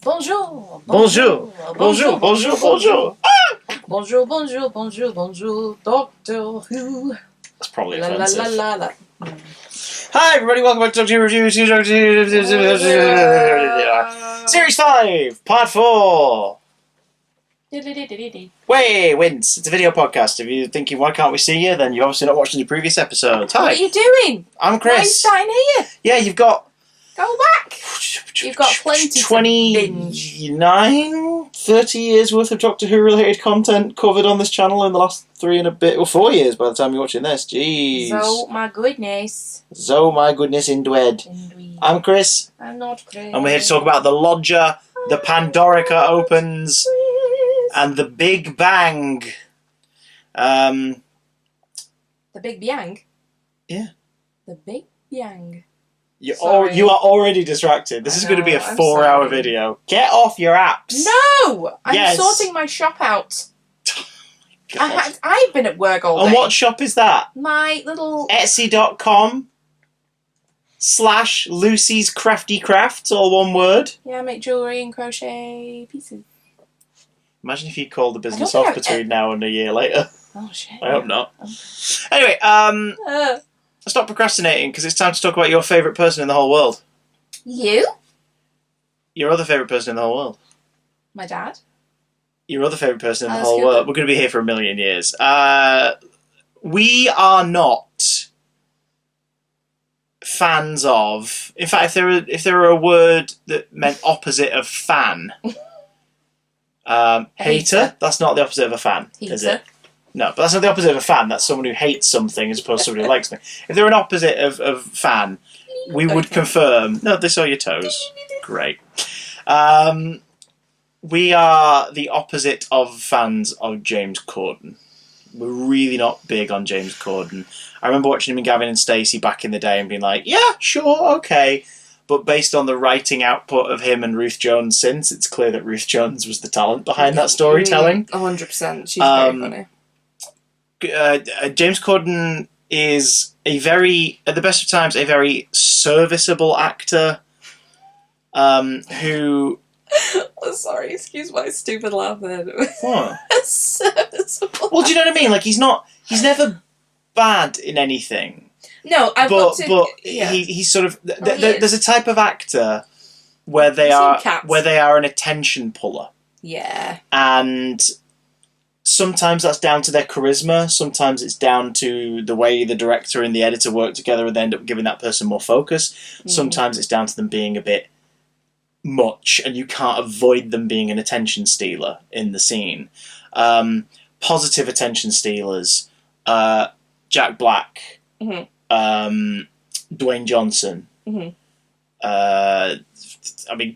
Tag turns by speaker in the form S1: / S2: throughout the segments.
S1: Bonjour.
S2: Bonjour. Bonjour. Bonjour. Bonjour.
S1: Bonjour, bonjour, bonjour, bonjour, Doctor Who.
S2: That's probably
S1: La la
S2: offensive.
S1: la la la.
S2: Hi everybody, welcome back to Doctor Who Review Series 5, Part 4. Way, Wince. It's a video podcast. If you're thinking, why can't we see you? Then you've obviously not watched any previous episodes. Hi.
S1: What are you doing?
S2: I'm Chris.
S1: Why are you starting here?
S2: Yeah, you've got...
S1: Go back. You've got plenty to binge.
S2: 30 years worth of Doctor Who related content covered on this channel in the last 3 and a bit, or 4 years by the time you're watching this. Jeez.
S1: So, my goodness.
S2: So, my goodness, indeed. I'm Chris.
S1: I'm not Chris.
S2: And we're here to talk about the Lodger, the Pandorica Opens, and the Big Bang.
S1: The Big Bang?
S2: Yeah.
S1: The Big Bang.
S2: You are already distracted. This is going to be a 4-hour video. Get off your apps.
S1: No! I'm sorting my shop out. I've been at work all day.
S2: And what shop is that?
S1: My little...
S2: Etsy.com/Lucy's Crafty Crafts, all one word.
S1: Yeah, I make jewellery and crochet pieces.
S2: Imagine if you called the business off between now and a year later.
S1: Oh, shit.
S2: I hope not.
S1: Oh.
S2: Anyway, stop procrastinating, because it's time to talk about your favourite person in the whole world.
S1: You?
S2: Your other favourite person in the whole world.
S1: My dad?
S2: Your other favourite person in the whole world. We're going to be here for a million years. We are not fans of... In fact, if there were a word that meant opposite of fan... hater. That's not the opposite of a fan, is it? No, but that's not the opposite of a fan. That's someone who hates something as opposed to somebody who likes something. If they're an opposite of fan, we would confirm... No, they saw your toes. Great. We are the opposite of fans of James Corden. We're really not big on James Corden. I remember watching him in Gavin and Stacey back in the day and being like, yeah, sure, okay. But based on the writing output of him and Ruth Jones since, it's clear that Ruth Jones was the talent behind that storytelling.
S1: 100%. She's very funny.
S2: James Corden is at the best of times, a very serviceable actor who...
S1: Oh, sorry, excuse my stupid laugh then.
S2: What?
S1: Serviceable.
S2: Well, do you know what I mean? Like, he's never bad in anything.
S1: No,
S2: he's sort of... There's a type of actor where they are an attention puller.
S1: Yeah. And...
S2: sometimes that's down to their charisma, sometimes it's down to the way the director and the editor work together and they end up giving that person more focus. Sometimes it's down to them being a bit much and you can't avoid them being an attention stealer in the scene. Positive attention stealers, Jack Black, Dwayne Johnson,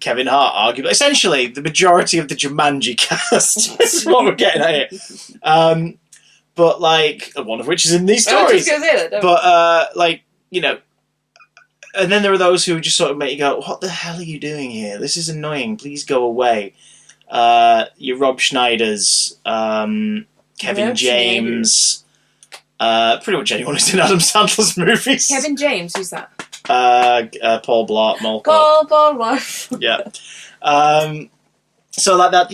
S2: Kevin Hart, arguably. Essentially, the majority of the Jumanji cast is what we're getting at here. But, one of which is in these stories. And then there are those who just sort of make you go, what the hell are you doing here? This is annoying. Please go away. Your Rob Schneiders, Kevin James, pretty much anyone who's in Adam Sandler's movies.
S1: Kevin James, who's that?
S2: Paul Blart Mall Cop.
S1: Paul Blart.
S2: Yeah. So like that,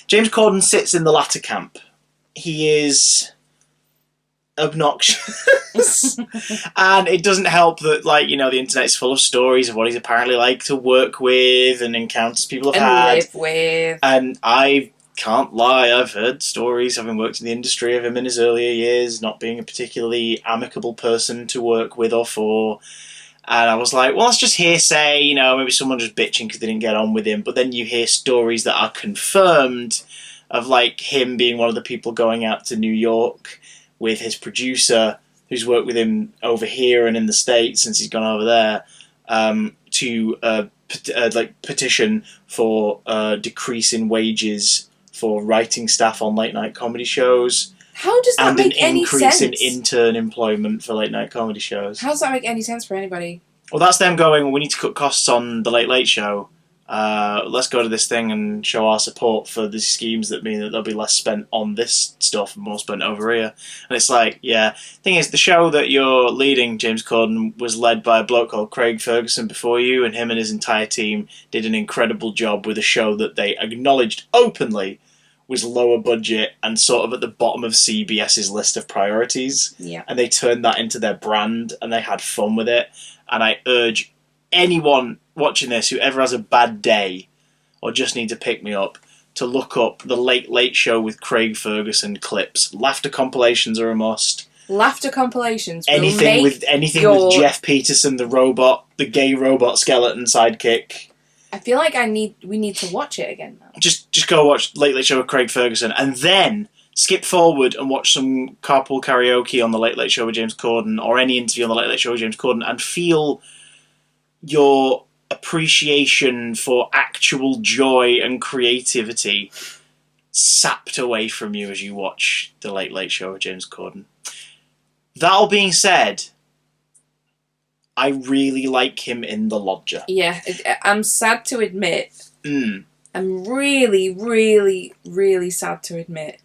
S2: James Corden sits in the latter camp. He is obnoxious. And it doesn't help that, the internet's full of stories of what he's apparently like to work with and encounters people have had.
S1: Live with.
S2: And I can't lie, I've heard stories, having worked in the industry, of him in his earlier years not being a particularly amicable person to work with or for. And I was like, well, that's just hearsay, maybe someone just bitching because they didn't get on with him. But then you hear stories that are confirmed of, him being one of the people going out to New York with his producer, who's worked with him over here and in the States since he's gone over there, to petition for a decrease in wages for writing staff on late-night comedy shows.
S1: How does that make any sense?
S2: And an increase in intern employment for late-night comedy shows.
S1: How does that make any sense for anybody?
S2: Well, that's them going, we need to cut costs on The Late Late Show, let's go to this thing and show our support for the schemes that mean that there'll be less spent on this stuff and more spent over here. And it's like, yeah. Thing is, the show that you're leading, James Corden, was led by a bloke called Craig Ferguson before you, and him and his entire team did an incredible job with a show that they acknowledged openly was lower budget and sort of at the bottom of CBS's list of priorities.
S1: Yeah.
S2: And they turned that into their brand, and they had fun with it. And I urge anyone watching this who ever has a bad day or just needs to pick me up to look up the Late Late Show with Craig Ferguson clips. Laughter compilations are a must.
S1: Laughter compilations.
S2: Anything with Jeff Peterson, the robot, the gay robot skeleton sidekick.
S1: I feel like we need to watch it again now.
S2: Just go watch Late Late Show with Craig Ferguson, and then skip forward and watch some carpool karaoke on the Late Late Show with James Corden, or any interview on the Late Late Show with James Corden, and feel your appreciation for actual joy and creativity sapped away from you as you watch the Late Late Show with James Corden. That all being said, I really like him in The Lodger.
S1: Yeah, I'm sad to admit.
S2: Mm.
S1: I'm really, really, really sad to admit.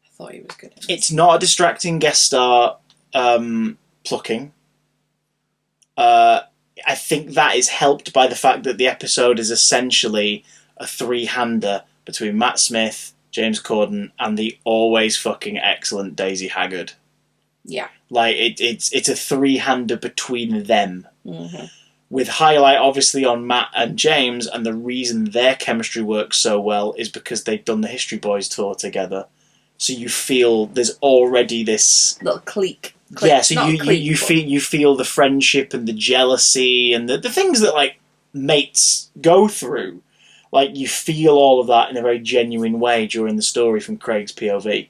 S1: I thought he was good.
S2: It's not a distracting guest star plucking. I think that is helped by the fact that the episode is essentially a three-hander between Matt Smith, James Corden, and the always fucking excellent Daisy Haggard.
S1: Yeah.
S2: Like, it's a three-hander between them.
S1: Mm-hmm.
S2: With highlight, obviously, on Matt and James, and the reason their chemistry works so well is because they've done the History Boys tour together. So you feel there's already this...
S1: little clique.
S2: Yeah, so you feel the friendship and the jealousy and the things that, like, mates go through. Like, you feel all of that in a very genuine way during the story from Craig's POV.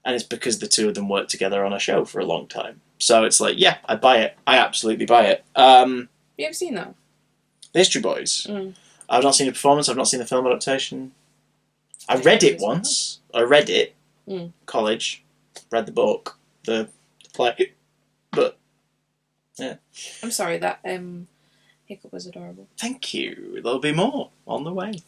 S2: And it's because the two of them worked together on a show for a long time. So it's like, yeah, I buy it. I absolutely buy it.
S1: You ever seen that?
S2: The History Boys.
S1: Mm.
S2: I've not seen the performance. I've not seen the film adaptation. I read it once. I read it. College. Read the book. The play. But, yeah.
S1: I'm sorry, that hiccup was adorable.
S2: Thank you. There'll be more on the way.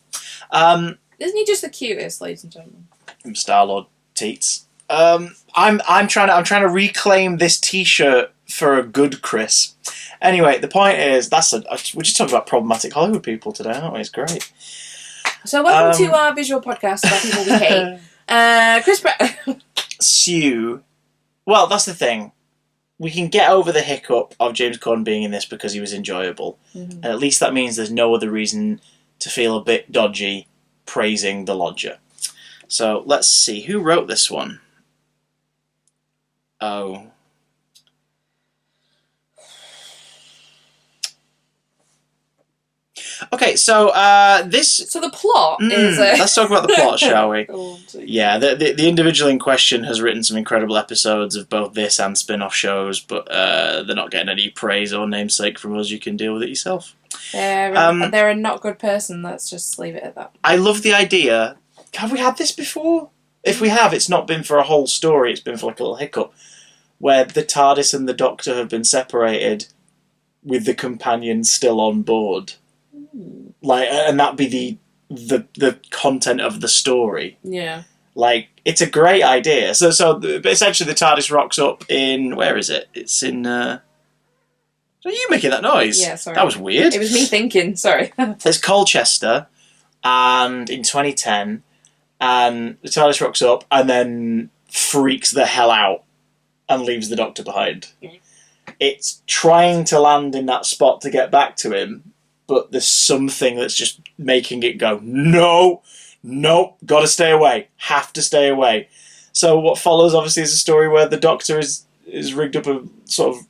S1: Isn't he just the cutest, ladies and gentlemen?
S2: Star-Lord Teats. I'm trying to reclaim this T-shirt for a good Chris. Anyway, the point is we're just talking about problematic Hollywood people today, aren't we? It's great.
S1: So welcome to our visual podcast about people we hate. Chris Pratt.
S2: Sue. Well, that's the thing. We can get over the hiccup of James Corden being in this because he was enjoyable, and at least that means there's no other reason to feel a bit dodgy praising The Lodger. So let's see who wrote this one. Oh. Okay, so this.
S1: So the plot is.
S2: Let's talk about the plot, shall we?
S1: Oh,
S2: yeah, the individual in question has written some incredible episodes of both this and spin-off shows, but they're not getting any praise or namesake from us. You can deal with it yourself.
S1: They're a not good person. Let's just leave it at that.
S2: I love the idea. Have we had this before? If we have, it's not been for a whole story. It's been for like a little hiccup, where the TARDIS and the Doctor have been separated, with the companion still on board. Like, and that be the content of the story.
S1: Yeah.
S2: Like, it's a great idea. So essentially the TARDIS rocks up in, where is it? It's in, Are you making that noise?
S1: Yeah, sorry.
S2: That was weird.
S1: It was me thinking, sorry.
S2: It's Colchester, and in 2010, and the TARDIS rocks up and then freaks the hell out and leaves the Doctor behind. It's trying to land in that spot to get back to him, but there's something that's just making it go, no, gotta stay away, have to stay away. So what follows, obviously, is a story where the Doctor is rigged up a sort of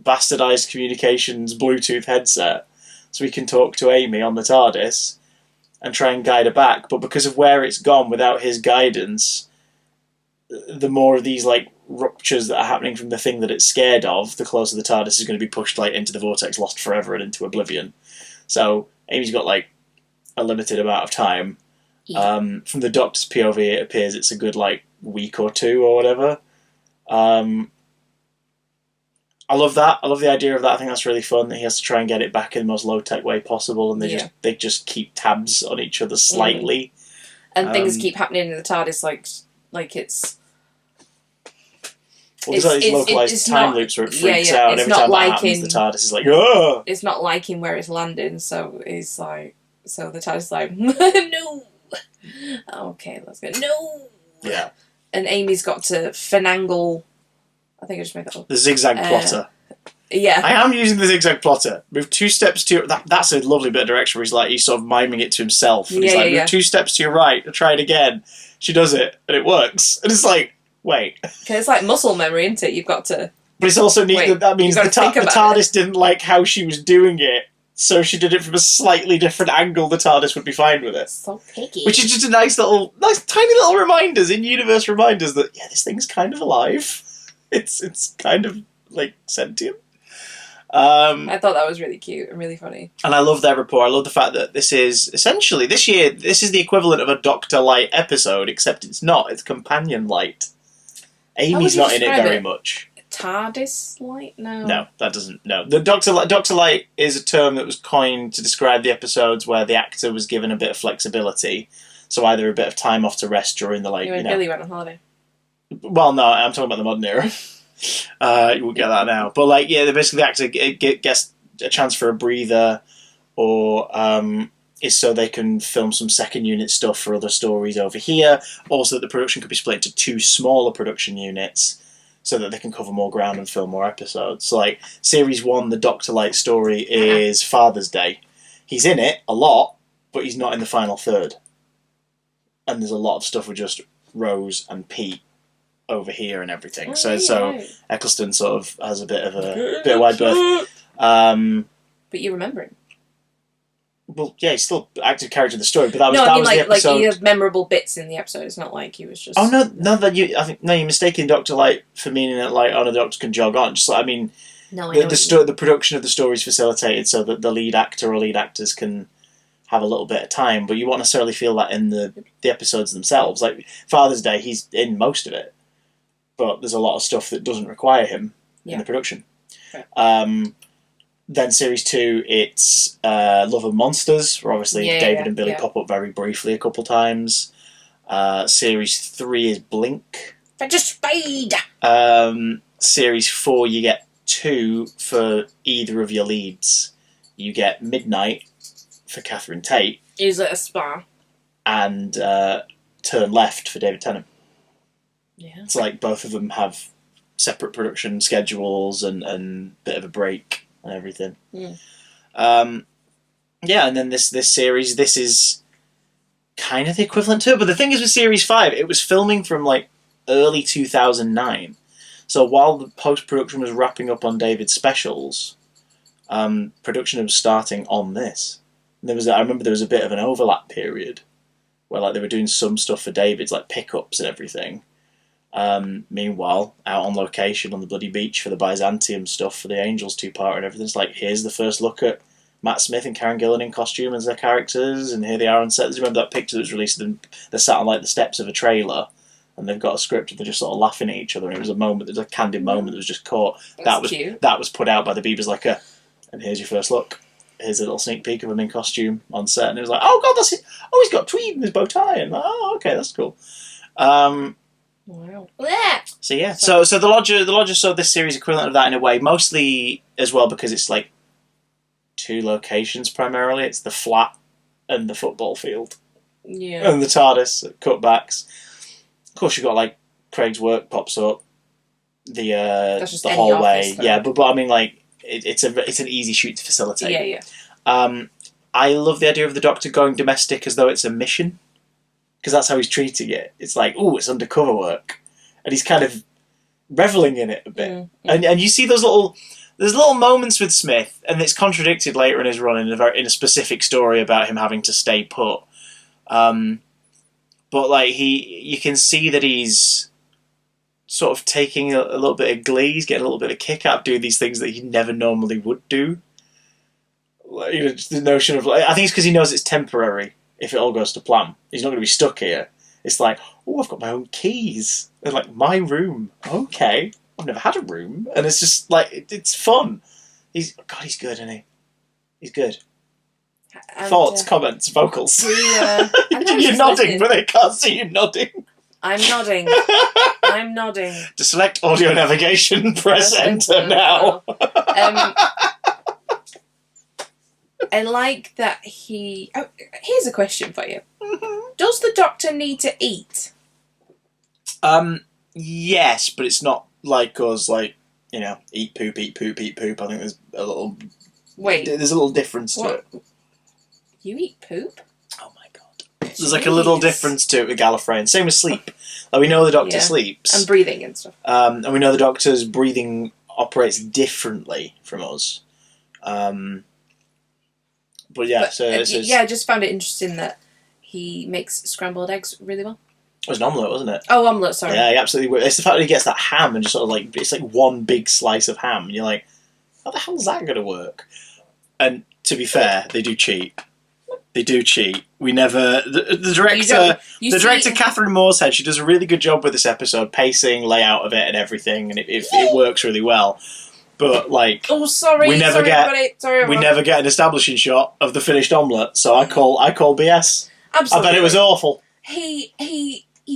S2: bastardized communications Bluetooth headset so he can talk to Amy on the TARDIS and try and guide her back. But because of where it's gone without his guidance, the more of these like ruptures that are happening from the thing that it's scared of, the closer the TARDIS is going to be pushed like into the vortex, lost forever and into oblivion. So Amy's got like a limited amount of time.
S1: Yeah.
S2: From the Doctor's POV, it appears it's a good like week or two or whatever. I love that. I love the idea of that. I think that's really fun that he has to try and get it back in the most low-tech way possible, and they just keep tabs on each other slightly.
S1: And things keep happening in the TARDIS like it's...
S2: Well, there's these localised time loops where it freaks out, and every time that happens, the TARDIS is like, oh!
S1: It's not liking where it's landing, so it's like... So the TARDIS is like, no! Okay, let's go. No!
S2: Yeah.
S1: And Amy's got to finagle... I think I just made that up.
S2: The zigzag plotter.
S1: Yeah.
S2: I am using the zigzag plotter. Move 2 steps to... That's a lovely bit of direction where he's sort of miming it to himself. And he's like, move 2 steps to your right, and try it again. She does it, and it works. And it's like, wait.
S1: Because it's like muscle memory, isn't it? You've got to...
S2: But it's also neat that means the TARDIS didn't like how she was doing it, so she did it from a slightly different angle. The TARDIS would be fine with it.
S1: So picky.
S2: Which is just a nice, tiny little reminders, in-universe reminders that, yeah, this thing's kind of alive. It's kind of, like, sentient.
S1: I thought that was really cute and really funny.
S2: And I love their rapport. I love the fact that this is, essentially, this year, this is the equivalent of a Doctor Light episode, except it's not. It's Companion Light. Amy's not in it very much.
S1: TARDIS Light? No.
S2: No, that doesn't, no. The Doctor Light is a term that was coined to describe the episodes where the actor was given a bit of flexibility. So either a bit of time off to rest during the, like,
S1: Billy went on holiday.
S2: Well, no, I'm talking about the modern era. You won't get that now. But, like, yeah, basically the actor gets a chance for a breather, or is so they can film some second unit stuff for other stories over here. Also, that the production could be split into 2 smaller production units so that they can cover more ground and film more episodes. So, like, Series 1, the Doctor Light story is Father's Day. He's in it a lot, but he's not in the final third. And there's a lot of stuff with just Rose and Pete over here and everything. So Eccleston sort of has a bit of wide berth.
S1: But you remember him?
S2: Well, yeah, he's still active character in the story, but that was the episode.
S1: Like you have memorable bits in the episode. It's not like he was just.
S2: Oh no! You're mistaking Doctor Light for meaning that like the Doctor can jog on. Just like, I mean, the production of the story is facilitated so that the lead actor or lead actors can have a little bit of time, but you won't necessarily feel that in the episodes themselves. Like Father's Day, he's in most of it. But there's a lot of stuff that doesn't require him in the production. Okay. Then Series 2, it's Love and Monsters, where obviously David and Billy pop up very briefly a couple times. Series 3 is Blink.
S1: Spade!
S2: Series 4, you get 2 for either of your leads. You get Midnight for Catherine Tate.
S1: Is it a spa?
S2: And Turn Left for David Tennant.
S1: Yeah.
S2: It's like both of them have separate production schedules and bit of a break and everything.
S1: Mm.
S2: And then this series, this is kind of the equivalent to it. But the thing is with Series 5, it was filming from like early 2009. So while the post-production was wrapping up on David's specials, production was starting on this. And I remember there was a bit of an overlap period where like they were doing some stuff for David's, like pickups and everything. Meanwhile, out on location on the bloody beach for the Byzantium stuff for the Angels 2-part and everything, it's like, here's the first look at Matt Smith and Karen Gillan in costume as their characters, and here they are on set. Remember that picture that was released, and they're sat on like the steps of a trailer, and they've got a script, and they're just sort of laughing at each other, and it was a moment, there was a candid moment that was just caught.
S1: Cute.
S2: That was put out by the Beavers like and here's your first look. Here's a little sneak peek of him in costume on set, and it was like, oh god, that's it. Oh, he's got tweed in his bow tie, and oh, okay, that's cool.
S1: Wow.
S2: So yeah, so the Lodger saw this series equivalent of that in a way, mostly as well because it's like 2 locations primarily. It's the flat and the football field.
S1: Yeah.
S2: And the TARDIS cutbacks. Of course, you've got like Craig's work pops up, the hallway. Yeah, but I mean like it's an easy shoot to facilitate.
S1: Yeah, yeah.
S2: I love the idea of the Doctor going domestic as though it's a mission. Because that's how he's treating it. It's like, ooh, it's undercover work. And he's kind of reveling in it a bit. Mm-hmm. And you see there's little moments with Smith, and it's contradicted later in his run in a specific story about him having to stay put. But like you can see that he's sort of taking a little bit of glee, he's getting a little bit of kick out of doing these things that he never normally would do. Like, just the notion of, like, I think it's because he knows it's temporary. If it all goes to plan, he's not going to be stuck here. It's like, oh, I've got my own keys. They're like, my room. Okay. I've never had a room, and it's just like it's fun. He's good, isn't he? He's good.
S1: And,
S2: Thoughts, comments, vocals.
S1: I'm
S2: You're nodding, but they can't see you nodding.
S1: I'm nodding. I'm nodding.
S2: To select audio navigation, press enter now.
S1: I like that he... Oh, here's a question for you. Does the Doctor need to eat?
S2: Yes, but it's not like us, like, eat poop, eat poop, eat poop. I think there's a little...
S1: Wait.
S2: There's a little difference to it.
S1: You eat poop?
S2: Oh my god. There's like a little difference to it with Gallifreyan. Same with sleep. Like, we know the Doctor sleeps.
S1: And breathing and stuff.
S2: And we know the Doctor's breathing operates differently from us. But yeah,
S1: I just found it interesting that he makes scrambled eggs really well.
S2: It was an omelette, wasn't it?
S1: Oh, omelette, sorry.
S2: Yeah, he absolutely would. It's the fact that he gets that ham and just sort of like, it's like one big slice of ham, and you're like, how the hell is that going to work? And to be fair, they do cheat. They do cheat. We never... The director, Catherine Moorehead, she does a really good job with this episode, pacing, layout of it and everything, and it works really well. But, like...
S1: Oh, sorry.
S2: We never get an establishing shot of the finished omelette, so I call BS.
S1: Absolutely.
S2: I bet it was awful.
S1: He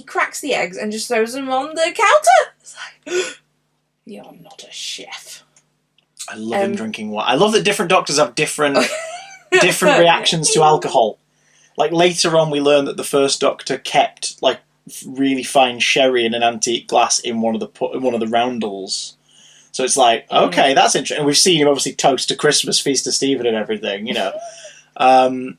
S1: cracks the eggs and just throws them on the counter. It's like, you're not a chef.
S2: I love him drinking wine. I love that different Doctors have different reactions to alcohol. Like, later on we learn that the first Doctor kept, like, really fine sherry in an antique glass in one of the roundels. So it's like, okay, that's interesting. And we've seen him obviously toast to Christmas, feast to Stephen and everything, And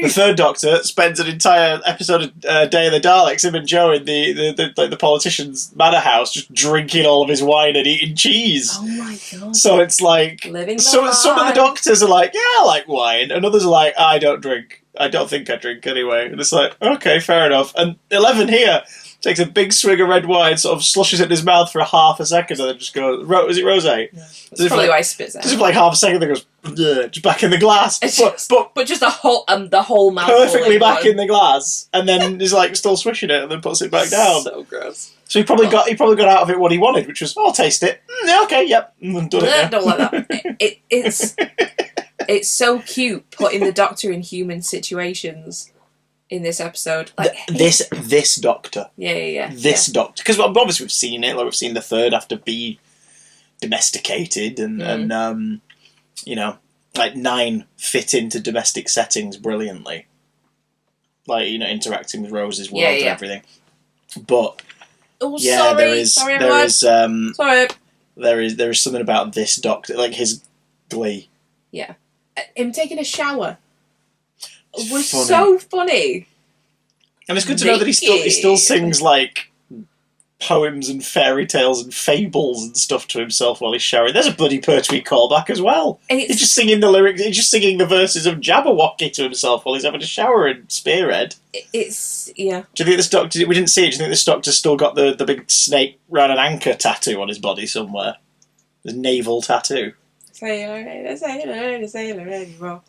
S2: the third Doctor spends an entire episode of Day of the Daleks, him and Joe in the politician's manor house, just drinking all of his wine and eating cheese.
S1: Oh my god!
S2: So it's like, some of the Doctors are like, yeah, I like wine, and others are like, I don't drink. I don't think I drink anyway. And it's like, okay, fair enough. And 11 here takes a big swig of red wine, sort of slushes it in his mouth for a half a second, and then just goes, is it rosé? Yeah.
S1: That's probably why he spits out.
S2: Just for like half a second, then goes, just back in the glass.
S1: But just the whole mouth.
S2: Perfectly back in the glass, and then he's like still swishing it, and then puts it back down.
S1: So gross.
S2: So he probably got out of it what he wanted, which was, I'll taste it. Okay, yep. Done it.
S1: Don't like that. It's so cute putting the Doctor in human situations in this episode. Like
S2: this Doctor.
S1: Yeah.
S2: This Doctor. Because obviously we've seen it, like we've seen the third have to be domesticated and like 9 fit into domestic settings brilliantly. Like, interacting with Rose's world and everything. But there is something about this Doctor, like his glee.
S1: Yeah. Him taking a shower was
S2: funny.
S1: so funny.
S2: And it's good to know that he still sings like poems and fairy tales and fables and stuff to himself while he's showering. There's a bloody Pertwee callback as well. He's just singing the lyrics. He's just singing the verses of Jabberwocky to himself while he's having a shower in Spearhead.
S1: It's yeah.
S2: Do you think this Doctor? We didn't see it. Do you think this Doctor's still got the big snake round an anchor tattoo on his body somewhere? The naval tattoo.
S1: Sailor anymore.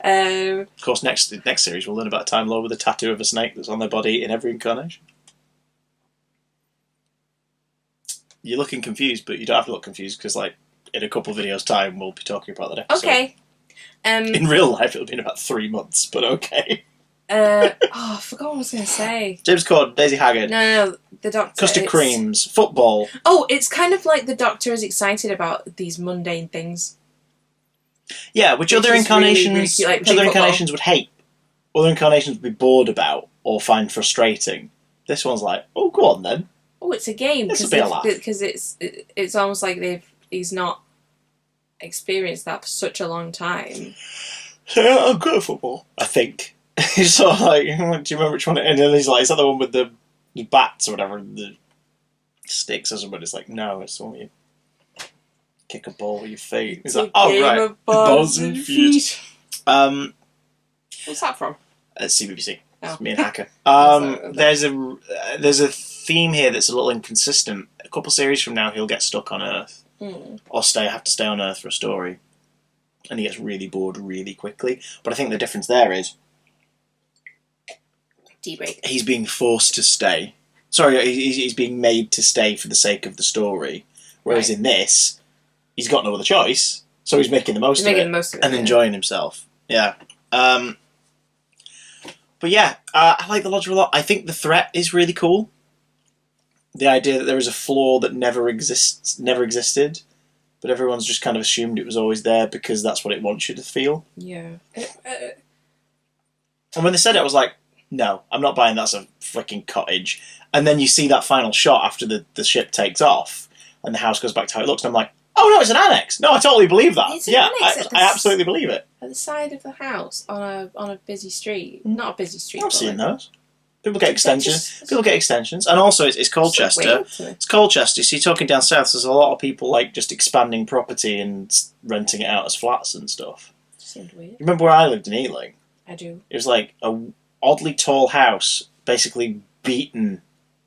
S2: Of course, next series we'll learn about a Time Lord with a tattoo of a snake that's on their body in every incarnation. You're looking confused, but you don't have to look confused because, like, in a couple of videos' time, we'll be talking about that episode.
S1: Okay.
S2: In real life, it'll be in about 3 months, but okay.
S1: I forgot what I was going to say.
S2: James Corden, Daisy Haggard.
S1: No, the Doctor.
S2: Custard creams, football.
S1: Oh, it's kind of like the Doctor is excited about these mundane things.
S2: Yeah, which other incarnations? Really, which other incarnations would hate? Other incarnations would be bored about or find frustrating. This one's like, oh, go on then.
S1: Oh, it's a game because it's almost like he's not experienced that for such a long time.
S2: Yeah, I'm good at football. I think. He's sort of like, do you remember which one? And then he's like, is that the one with the bats or whatever, the sticks or something? It's like, no, it's the one where you kick a ball with your feet. He's like, oh right, balls and feet.
S1: What's that from?
S2: CBBC.
S1: Oh.
S2: It's me and Hacker. There's a theme here that's a little inconsistent. A couple series from now, he'll get stuck on Earth, or have to stay on Earth for a story, and he gets really bored really quickly. But I think the difference there is
S1: tea break.
S2: He's being forced to stay Sorry, he's being made to stay for the sake of the story. Whereas in this, he's got no other choice, so he's making the most of it and enjoying himself. Yeah. But yeah, I like the lodger a lot. I think the threat is really cool. The idea that there is a floor that never existed, but everyone's just kind of assumed it was always there because that's what it wants you to feel.
S1: Yeah.
S2: And when they said it, I was like, no, I'm not buying that's a freaking cottage. And then you see that final shot after the ship takes off and the house goes back to how it looks, and I'm like, oh no, it's an annex. No, I totally believe that.
S1: It's an annex
S2: I absolutely believe it.
S1: At the side of the house on a busy street. Not a busy street.
S2: I've seen those. People get extensions. And also, it's Colchester. It's Colchester. So you're talking down south, there's a lot of people like just expanding property and renting it out as flats and stuff.
S1: Seemed weird.
S2: You remember where I lived in Ealing?
S1: I do.
S2: It was like a oddly tall house, basically beaten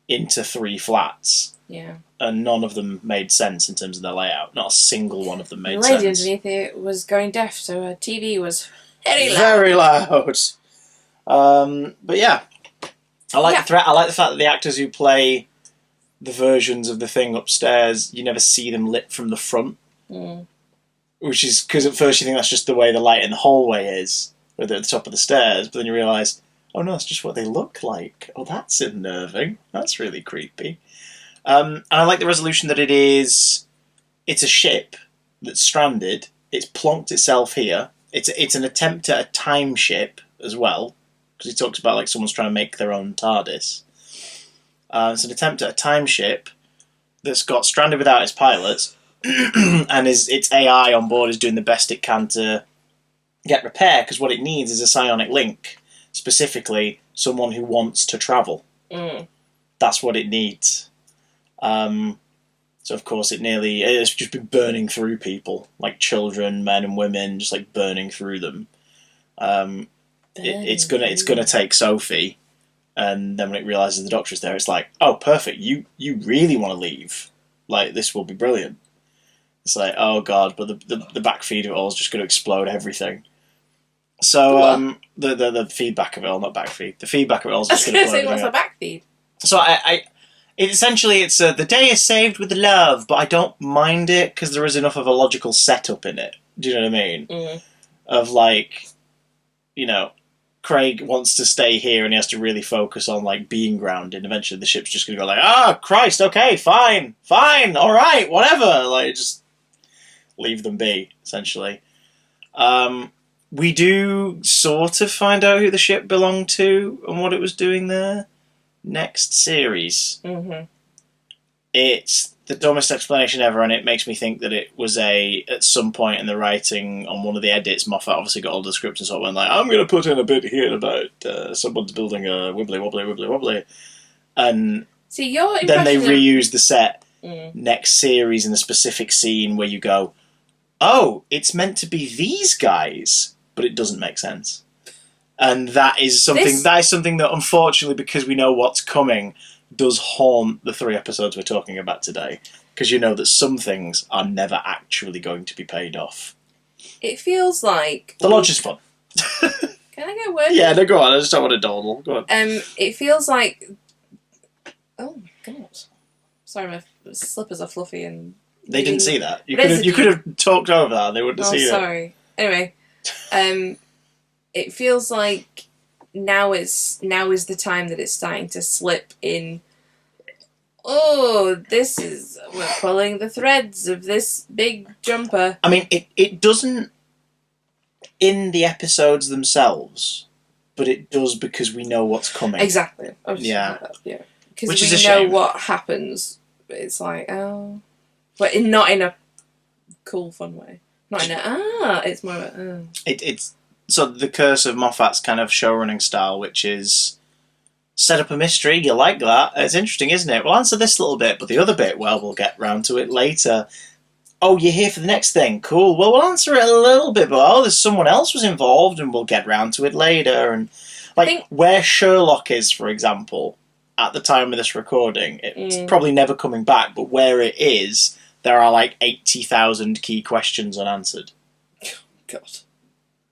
S2: into 3 flats.
S1: Yeah.
S2: And none of them made sense in terms of their layout. Not a single one of them made sense.
S1: The lady underneath it was going deaf, so her TV was very loud.
S2: Very loud. But yeah. I like the threat. I like the fact that the actors who play the versions of the thing upstairs, you never see them lit from the front.
S1: Mm.
S2: Which is because at first you think that's just the way the light in the hallway is, or they're at the top of the stairs, but then you realise, oh no, that's just what they look like. Oh, that's unnerving. That's really creepy. And I like the resolution that it's a ship that's stranded. It's plonked itself here. It's an attempt at a time ship as well, because he talks about like someone's trying to make their own TARDIS. It's an attempt at a time ship that's got stranded without its pilots, and its AI on board is doing the best it can to get repair, because what it needs is a psionic link, specifically someone who wants to travel.
S1: Mm.
S2: That's what it needs. So of course it's just been burning through people, like children, men and women, just like burning through them. It's gonna take Sophie, and then when it realises the Doctor's there, it's like, oh perfect, you really want to leave, like this will be brilliant. It's like, oh god, but the backfeed of it all is just going to explode everything. So the feedback of it all, not backfeed, the feedback of it all is just going to explode.
S1: I was going to say, what's a backfeed?
S2: So essentially it's the day is saved with love, but I don't mind it because there is enough of a logical setup in it. Do you know what I mean?
S1: Mm.
S2: Of like, Craig wants to stay here and he has to really focus on like being grounded. Eventually the ship's just going to go like, Christ, okay, fine, all right, whatever. Like, just leave them be, essentially. We do sort of find out who the ship belonged to and what it was doing there. Next series.
S1: Mm-hmm.
S2: It's the dumbest explanation ever, and it makes me think that it was at some point in the writing on one of the edits, Moffat obviously got all the scripts and sort of went like, I'm going to put in a bit here about someone's building a wibbly. And
S1: see, your
S2: then they reuse the set next series in a specific scene where you go, oh, it's meant to be these guys, but it doesn't make sense. And that is something that unfortunately, because we know what's coming, does haunt the 3 episodes we're talking about today. Because you know that some things are never actually going to be paid off.
S1: It feels like...
S2: The Lodge is fun.
S1: Can I get a word?
S2: Yeah, no, go on. I just don't want to dawdle. Go on.
S1: It feels like... Oh, my God. Sorry, my slippers are fluffy and...
S2: They didn't see that. You could have talked over that and they wouldn't have seen it.
S1: Oh, sorry. Anyway, it feels like now is the time that it's starting to slip in. Oh, we're pulling the threads of this big jumper.
S2: I mean, it doesn't in the episodes themselves, but it does because we know what's coming.
S1: Exactly.
S2: Yeah.
S1: Because we know what happens. It's like, oh. But not in a cool, fun way. Not in a, it's more of a,
S2: It's so the curse of Moffat's kind of showrunning style, which is set up a mystery, you like that, it's interesting, isn't it? We'll answer this little bit, but the other bit, well, we'll get round to it later. Oh, you're here for the next thing, cool. Well, we'll answer it a little bit, but there's someone else was involved, and we'll get round to it later. And where Sherlock is, for example, at the time of this recording, it's probably never coming back, but where it is, there are like 80,000 key questions unanswered.
S1: God.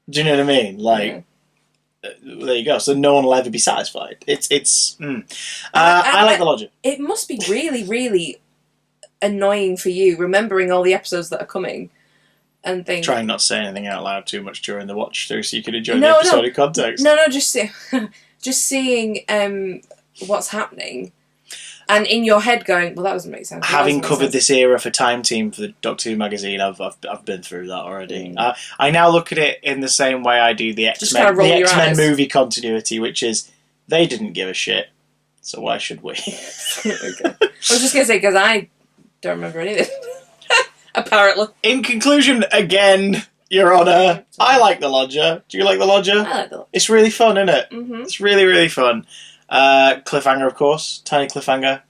S2: Do you know what I mean? Like, there you go. So no one will ever be satisfied. I like the logic.
S1: It must be really, really annoying for you remembering all the episodes that are coming and think.
S2: Trying not to say anything out loud too much during the watch through, so you can enjoy the episode in context.
S1: No, just seeing what's happening. And in your head going, well, that doesn't make sense.
S2: Having covered this era for Time Team for the Doctor Who magazine, I've been through that already. I now look at it in the same way I do the X-Men, movie continuity, which is, they didn't give a shit, so why should we?
S1: Okay. I was just going to say, because I don't remember any of this. Apparently.
S2: In conclusion, again, Your Honour, I like the Lodger. Do you like the Lodger?
S1: I like the Lodger.
S2: It's really fun, isn't it?
S1: Mm-hmm.
S2: It's really, really fun. Cliffhanger, of course. Tiny cliffhanger.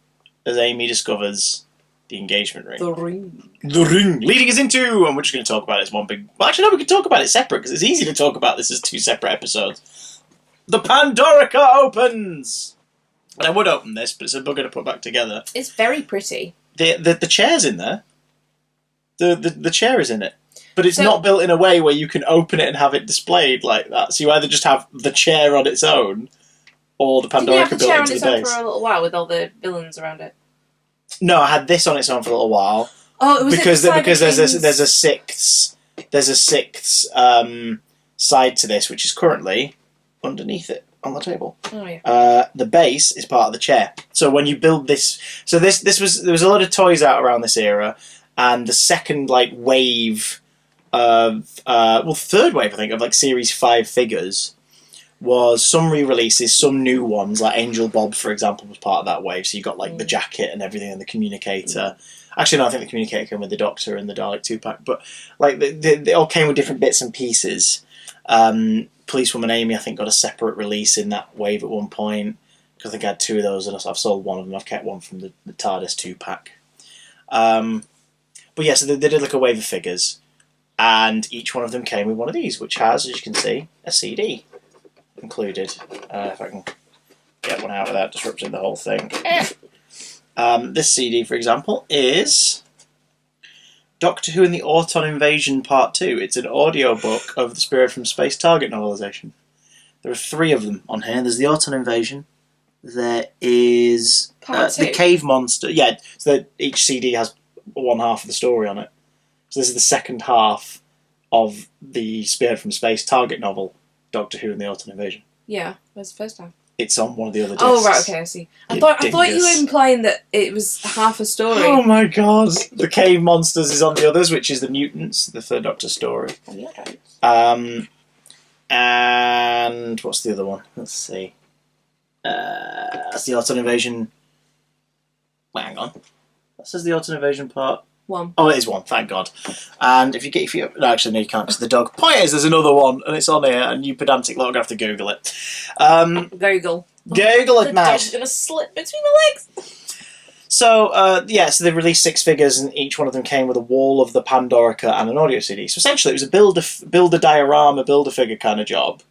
S2: As Amy discovers the engagement ring.
S1: The ring.
S2: The ring. Leading us into, and we're just going to talk about it as one big... Well, actually, no, we can talk about it separate, because it's easy to talk about this as two separate episodes. The Pandorica Opens! And I would open this, but it's a bugger to put back together.
S1: It's very pretty.
S2: The chair's in there. The chair is in it. But it's not built in a way where you can open it and have it displayed like that. So you either just have the chair on its own, or the Pandorica built into the base. Did you have the chair on its own
S1: for a little while with all the villains around it?
S2: No, I had this on its own for a little while.
S1: Oh, it was
S2: because there's a sixth side to this, which is currently underneath it on the table.
S1: Oh yeah.
S2: The base is part of the chair. So when you build this, there was a lot of toys out around this era, and the second wave of third wave I think of Series 5 figures was some re-releases, some new ones, like Angel Bob, for example, was part of that wave. So you got the jacket and everything and the communicator. Actually, no, I think the communicator came with the Doctor and the Dalek 2-pack. But they all came with different bits and pieces. Policewoman Amy, I think, got a separate release in that wave at one point. Because I think I had two of those, and I've sold one of them. I've kept one from the TARDIS 2-pack. But yeah, so they did a wave of figures. And each one of them came with one of these, which has, as you can see, a CD included. If I can get one out without disrupting the whole thing. This CD, for example, is Doctor Who and the Auton Invasion Part 2. It's an audiobook of the Spirit from Space Target novelisation. There are 3 of them on here. There's the Auton Invasion. There is the Cave Monster. Yeah, so that each CD has one half of the story on it. So this is the second half of the Spirit from Space Target novel, Doctor Who and the Auton Invasion.
S1: Yeah, where's the first time?
S2: It's on one of the other discs.
S1: Oh, right, okay, I see. I thought you were implying that it was half a story.
S2: Oh my god. The Cave Monsters is on the others, which is the Mutants, the Third Doctor story.
S1: Oh, yeah.
S2: And what's the other one? Let's see. That's the Auton Invasion. Wait, hang on. That says the Auton Invasion part.
S1: 1.
S2: Oh, it is 1, thank God. And if you no, actually, no, you can't, because the dog. Point is, there's another one, and it's on here, and you pedantic lot are going to have to Google it.
S1: Google.
S2: Google it, man.
S1: The dog's going to slip between my legs.
S2: So, so they released 6 figures, and each one of them came with a wall of the Pandorica and an audio CD. So essentially, it was a build a diorama, build a figure kind of job,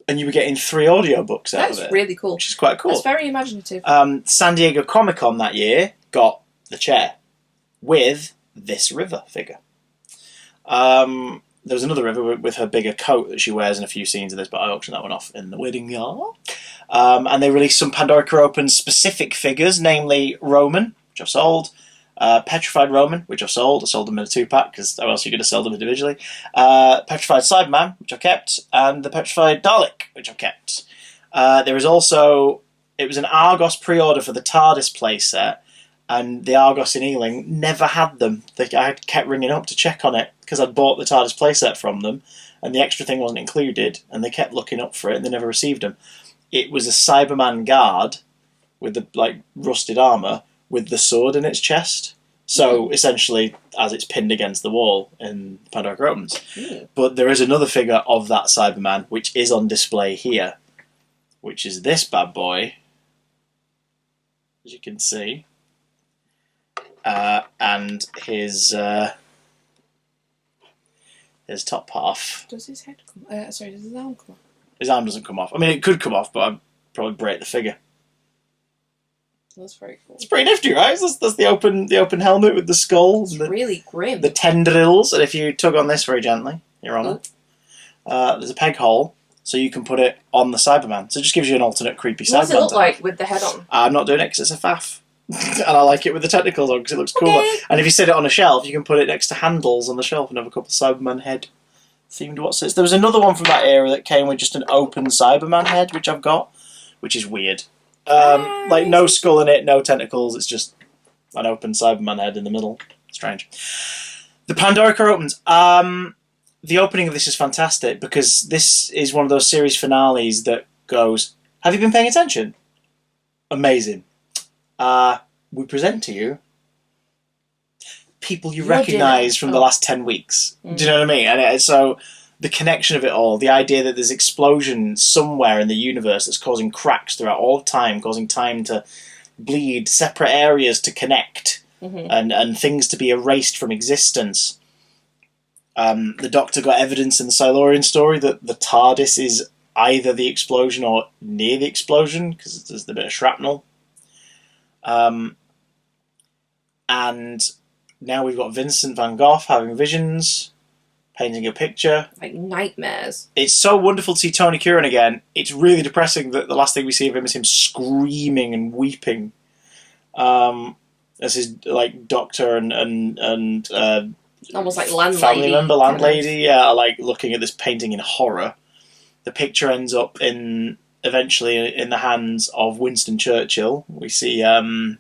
S2: and you were getting 3 audiobooks out of it.
S1: That's really cool.
S2: Which is quite cool.
S1: That's very imaginative.
S2: San Diego Comic-Con that year got the chair with this River figure. There was another River with her bigger coat that she wears in a few scenes of this, but I auctioned that one off in the wedding yard. And they released some Pandorica Opens specific figures, namely Roman, which I've sold, Petrified Roman, which I've sold. I sold them in a 2-pack, because how else are you going to sell them individually? Petrified Cyberman, which I've kept, and the Petrified Dalek, which I've kept. There is also... It was an Argos pre-order for the TARDIS playset, and the Argos in Ealing never had them. I kept ringing up to check on it, because I'd bought the TARDIS playset from them, and the extra thing wasn't included, and they kept looking up for it, and they never received them. It was a Cyberman guard with the rusted armour with the sword in its chest. So essentially, as it's pinned against the wall in Pandorica Opens. But there is another figure of that Cyberman which is on display here, which is this bad boy, as you can see, and his top half.
S1: Does his head come? Does his arm come off?
S2: His arm doesn't come off. I mean, it could come off, but I'd probably break the figure.
S1: That's very cool.
S2: It's pretty nifty, right? That's the open helmet with the skull.
S1: It's really grim.
S2: The tendrils, and if you tug on this very gently, Your Honour, there's a peg hole. so you can put it on the Cyberman. So it just gives you an alternate creepy Cyberman.
S1: What does it look like with the head on?
S2: I'm not doing it because it's a faff. And I like it with the tentacles on because it looks cooler.
S1: Okay.
S2: And if you set it on a shelf, you can put it next to handles on the shelf and have a couple of Cyberman head themed what's-its. There was another one from that era that came with just an open Cyberman head, which I've got, which is weird. Like no skull in it, no tentacles, it's just an open Cyberman head in the middle. Strange. The Pandorica Opens. The opening of this is fantastic because this is one of those series finales that goes, have you been paying attention? Amazing. We present to you people you recognise from the last 10 weeks. Do you know what I mean? And so the connection of it all, the idea that there's explosion somewhere in the universe that's causing cracks throughout all of time, causing time to bleed, separate areas to connect, and things to be erased from existence. The Doctor got evidence in the Silurian story that the TARDIS is either the explosion or near the explosion, because there's a bit of shrapnel. And now we've got Vincent van Gogh having visions, painting a picture.
S1: Like nightmares.
S2: It's so wonderful to see Tony Curran again. It's really depressing that the last thing we see of him is him screaming and weeping. As his doctor and
S1: almost like landlady.
S2: Family member, landlady, are looking at this painting in horror. The picture ends up eventually in the hands of Winston Churchill. We see oh my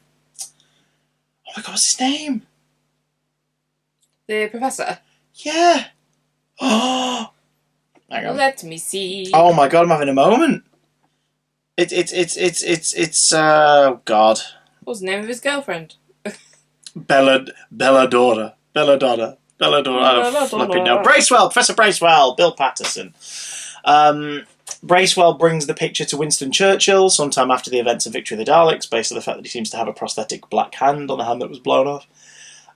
S2: god, what's his name?
S1: The Professor.
S2: Yeah. Oh, hang on.
S1: Let me see.
S2: Oh my god, I'm having a moment. It's oh god.
S1: What was the name of his girlfriend?
S2: Belladonna. I don't flipping know. Bracewell, Professor Bracewell, Bill Patterson. Bracewell brings the picture to Winston Churchill sometime after the events of Victory of the Daleks, based on the fact that he seems to have a prosthetic black hand on the hand that was blown off.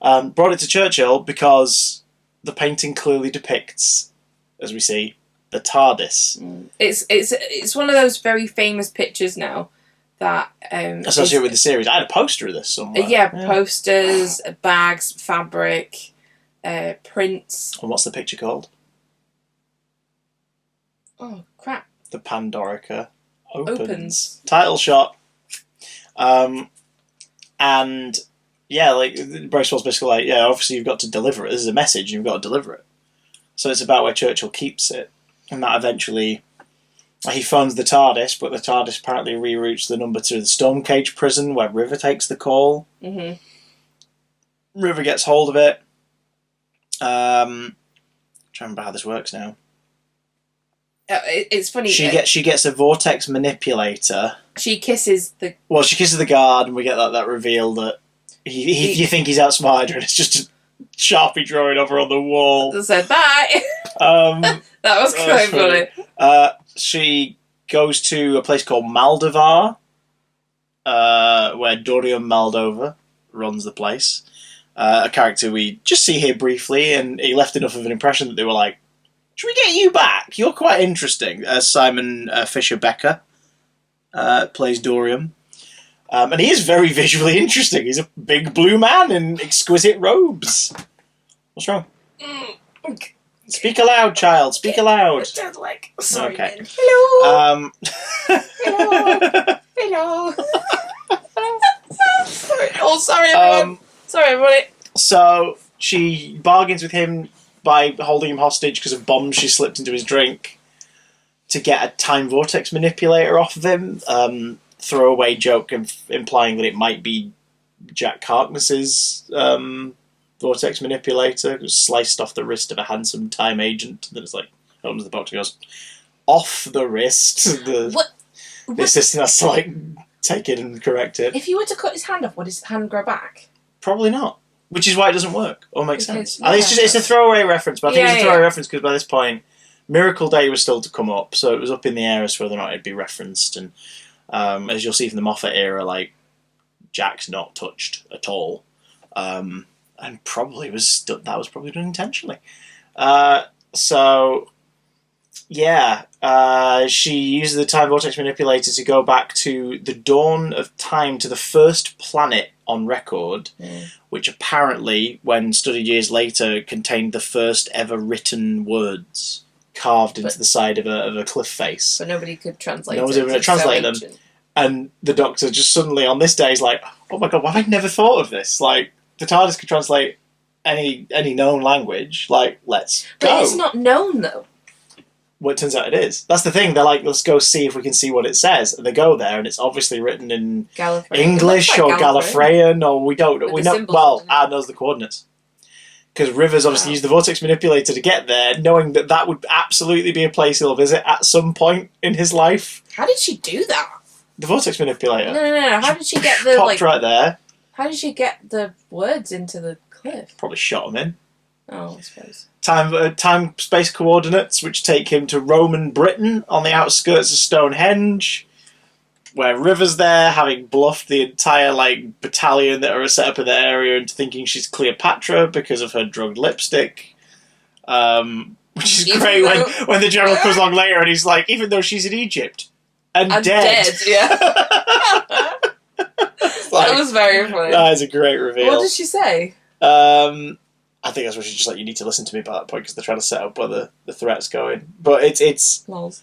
S2: Brought it to Churchill because the painting clearly depicts, as we see, the TARDIS.
S1: It's one of those very famous pictures now that
S2: associated with the series. I had a poster of this somewhere.
S1: Yeah, posters, bags, fabric, prints.
S2: And what's the picture called?
S1: Oh crap!
S2: The Pandorica Opens.
S1: Opens.
S2: Title shot. And yeah, Bracewell's basically obviously you've got to deliver it. This is a message, you've got to deliver it. So it's about where Churchill keeps it. And that eventually, he phones the TARDIS, but the TARDIS apparently reroutes the number to the Storm Cage prison, where River takes the call.
S1: Mm-hmm.
S2: River gets hold of it. I'm trying to remember how this works now.
S1: It's funny.
S2: She gets a vortex manipulator.
S1: She kisses the...
S2: Well, she kisses the guard, and we get that reveal that you think he's outsmarted her, and it's just a Sharpie drawing over on the wall.
S1: Said bye. That was quite funny.
S2: She goes to a place called Maldovar, where Dorian Moldova runs the place. A character we just see here briefly, and he left enough of an impression that they were like, should we get you back? You're quite interesting. Simon Fisher-Becker plays Dorian. And he is very visually interesting. He's a big blue man in exquisite robes. What's wrong? Speak aloud, child. Speak aloud.
S1: Sorry.
S2: Okay.
S1: Man. Hello. Hello. Sorry, everyone. Sorry, everybody.
S2: So she bargains with him by holding him hostage because of bombs she slipped into his drink to get a time vortex manipulator off of him. Throwaway joke implying that it might be Jack Harkness's vortex manipulator. It was sliced off the wrist of a handsome time agent. That is opens the box and goes, off the wrist. The assistant has to take it and correct it.
S1: If you were to cut his hand off, would his hand grow back?
S2: Probably not. Which is why it doesn't work or make sense.
S1: Yeah.
S2: I think it's a throwaway reference, but I think it's a throwaway reference because by this point, Miracle Day was still to come up, so it was up in the air as to whether or not it'd be referenced. And as you'll see from the Moffat era, Jack's not touched at all, and probably that was probably done intentionally. She uses the time vortex manipulator to go back to the dawn of time, to the first planet on record, which apparently, when studied years later, contained the first ever written words. carved into the side of a cliff face.
S1: But nobody could translate
S2: No one's ever translate them. And the Doctor just suddenly on this day is like, oh my god, why have I never thought of this? Like, the TARDIS could translate any known language. Like, let's go.
S1: But it's not known, though.
S2: Well, it turns out it is. That's the thing. They're like, let's go see if we can see what it says. And they go there, and it's obviously written in English or Gallifreyan, or we don't know. We know. Well, Anne knows the coordinates. Because Rivers obviously used the vortex manipulator to get there, knowing that that would absolutely be a place he'll visit at some point in his life.
S1: How did she do that?
S2: The vortex manipulator.
S1: No. How did she get the
S2: popped right there?
S1: How did she get the words into the cliff?
S2: Probably shot him in.
S1: Oh, I suppose.
S2: Time space coordinates, which take him to Roman Britain on the outskirts of Stonehenge, where River's there, having bluffed the entire battalion that are set up in the area into thinking she's Cleopatra because of her drugged lipstick. Which is great when the general comes along later and he's like, even though she's in Egypt. And dead.
S1: Yeah. That was very funny.
S2: That is a great reveal.
S1: What did she say?
S2: I think that's what she's just like, you need to listen to me by that point because they're trying to set up where the threat's going. But it's
S1: Lols.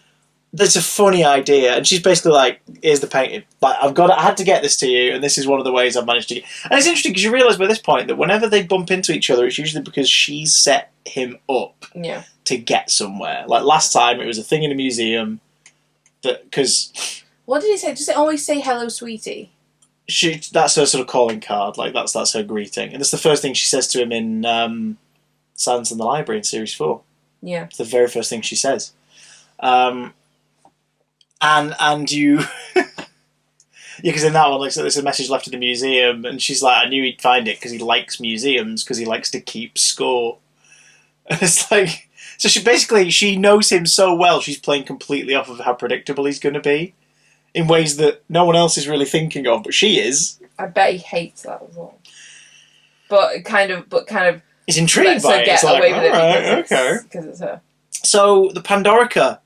S2: It's a funny idea, and she's basically like, here's the painting. Like, I had to get this to you, and this is one of the ways I've managed to get. And it's interesting because you realise by this point that whenever they bump into each other, it's usually because she's set him up to get somewhere. Like last time, it was a thing in a museum. Because
S1: what did he say? Does it always say "Hello, sweetie"?
S2: That's her sort of calling card. Like that's her greeting, and that's the first thing she says to him in Silence in the Library in Series 4.
S1: Yeah,
S2: it's the very first thing she says. And you, because in that one, so there's a message left in the museum, and she's like, "I knew he'd find it because he likes museums because he likes to keep score." And it's like. So she knows him so well, she's playing completely off of how predictable he's going to be, in ways that no one else is really thinking of, but she is.
S1: I bet he hates that as well. But kind of.
S2: He's intrigued by it. It's like,
S1: because it's her.
S2: So the Pandorica,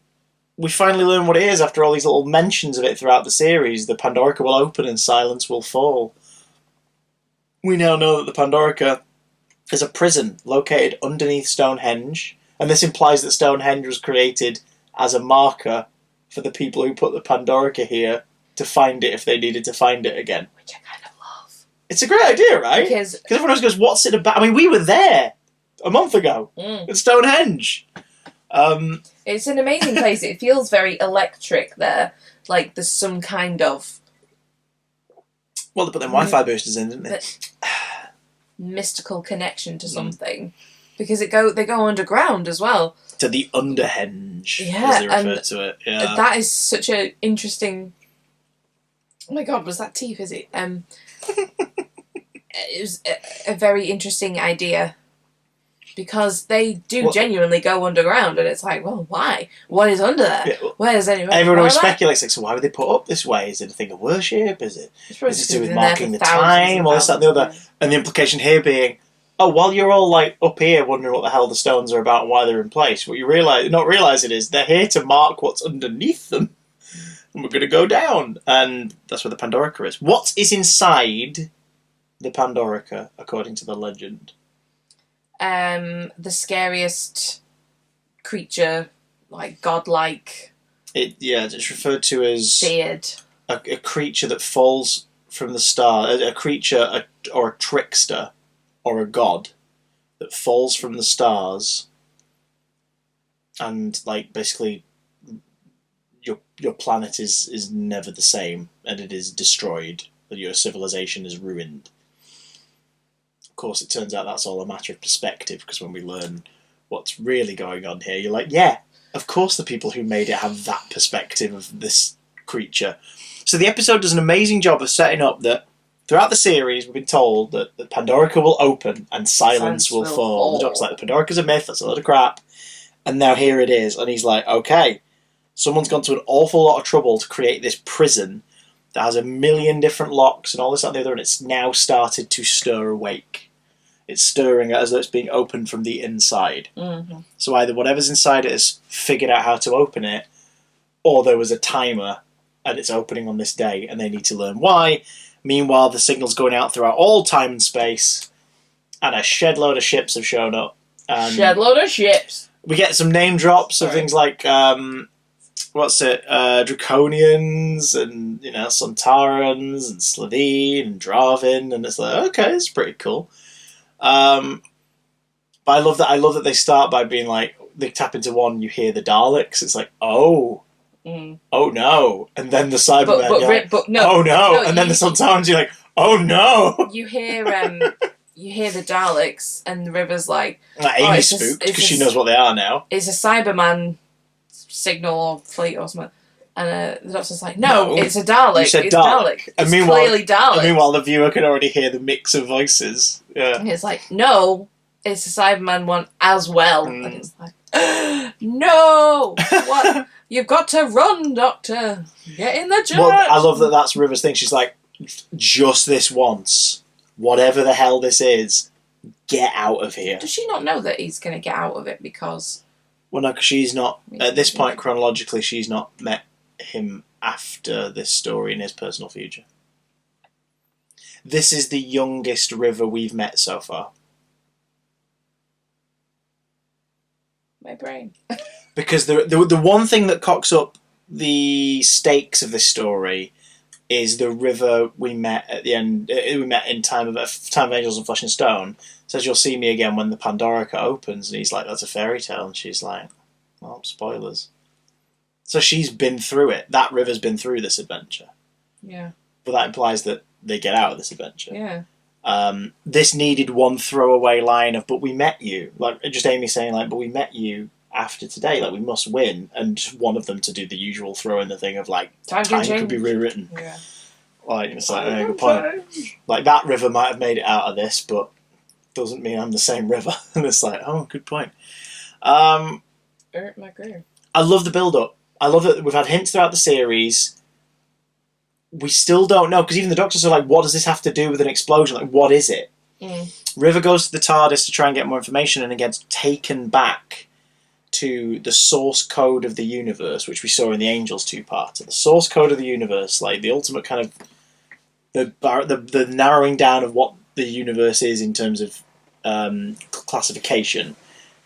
S2: we finally learn what it is after all these little mentions of it throughout the series. The Pandorica will open and silence will fall. We now know that the Pandorica is a prison located underneath Stonehenge. And this implies that Stonehenge was created as a marker for the people who put the Pandorica here to find it if they needed to find it again.
S1: Which I kind of love.
S2: It's a great idea, right? Because everyone always goes, what's it about? I mean, we were there a month ago at Stonehenge.
S1: It's an amazing place. It feels very electric there. Like there's some kind of...
S2: Well, they put them Wi-Fi boosters in, didn't they?
S1: Mystical connection to something. Because they go underground as well.
S2: To the Underhenge, as they refer to it. Yeah.
S1: That is such an interesting... Oh my god, was that teeth, is it? It was a very interesting idea. Because they do genuinely go underground, and it's like, well, why? What is under there?
S2: Yeah,
S1: where's anyone?
S2: Everyone always speculates, like, so why would they put up this way? Is it a thing of worship? Is it to do with marking the time? Or this, that, and the other? And the implication here being... Oh, while you're all up here wondering what the hell the stones are about and why they're in place, what you not realising is they're here to mark what's underneath them. And we're going to go down. And that's where the Pandorica is. What is inside the Pandorica, according to the legend?
S1: The scariest creature, godlike.
S2: It's referred to as...
S1: Beard.
S2: A creature that falls from the star. A creature or a trickster. Or a god that falls from the stars and basically your planet is never the same and it is destroyed, that your civilization is ruined. Of course, it turns out that's all a matter of perspective, because when we learn what's really going on here, you're like, yeah, of course the people who made it have that perspective of this creature. So the episode does an amazing job of setting up that throughout the series, we've been told that the Pandorica will open and silence will fall. The Doctor's like, the Pandorica's a myth, that's a load of crap. And now here it is. And he's like, okay, someone's gone to an awful lot of trouble to create this prison that has a million different locks and all this, that, and the other, and it's now started to stir awake. It's stirring as though it's being opened from the inside. Mm-hmm. So either whatever's inside it has figured out how to open it, or there was a timer and it's opening on this day and they need to learn why. Meanwhile, the signal's going out throughout all time and space, and a shed load of ships have shown up.
S1: Shed load of ships.
S2: We get some name drops of things like Draconians and Sontarans and Slitheen and Dravin, and it's like, okay, it's pretty cool. But I love that they start by being like, they tap into one, you hear the Daleks. It's like, oh no, and then the Cybermen, oh no, and then the Sontarans, you're like, oh no.
S1: You hear the Daleks, and the River's like,
S2: Amy's spooked because she knows what they are now.
S1: It's a Cyberman signal or fleet or something. And the Doctor's like, no, it's a Dalek.
S2: You said
S1: it's
S2: Dalek.
S1: It's clearly Dalek.
S2: And meanwhile, the viewer can already hear the mix of voices. Yeah.
S1: And it's like, no, it's a Cyberman one as well. And it's like, no! What? You've got to run, Doctor. Get in the church.
S2: Well, I love that that's River's thing. She's like, just this once. Whatever the hell this is, get out of here.
S1: Does she not know that he's going to get out of it because...
S2: Well, no, because she's not... At this point, chronologically, she's not met him after this story in his personal future. This is the youngest River we've met so far.
S1: My brain.
S2: Because the one thing that cocks up the stakes of this story is the River we met at the end. We met in Time of Angels and Flesh and Stone. Says you'll see me again when the Pandorica opens, and he's like, "That's a fairy tale," and she's like, "Well, spoilers." So she's been through it. That River's been through this adventure.
S1: Yeah.
S2: But that implies that they get out of this adventure.
S1: Yeah.
S2: This needed one throwaway line of, "But we met you," like just Amy saying, like, "But we met you after today. Like we must win," and just one of them to do the usual throw in the thing of like, time could be rewritten.
S1: Yeah.
S2: Like it's like a good point. Like that River might have made it out of this, but doesn't mean I'm the same River. And it's like, oh, good point.
S1: My career.
S2: I love the build up. I love that we've had hints throughout the series. We still don't know, because even the Doctors are like, what does this have to do with an explosion? Like, what is it? River goes to the TARDIS to try and get more information and gets taken back to the source code of the universe, which we saw in the Angels two-parter. The source code of the universe, like the ultimate kind of the narrowing down of what the universe is in terms of classification,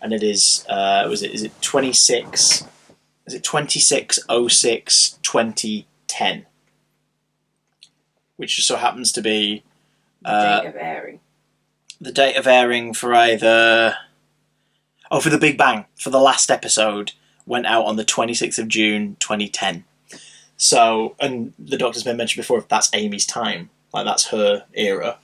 S2: and it is is it 26? Is it 2606 2010? Which just so happens to be
S1: the date of airing.
S2: The date of airing for either... Oh, for the Big Bang, for the last episode, went out on the 26th of June, 2010. So, and the Doctor's been mentioned before, that's Amy's time. Like, that's her era.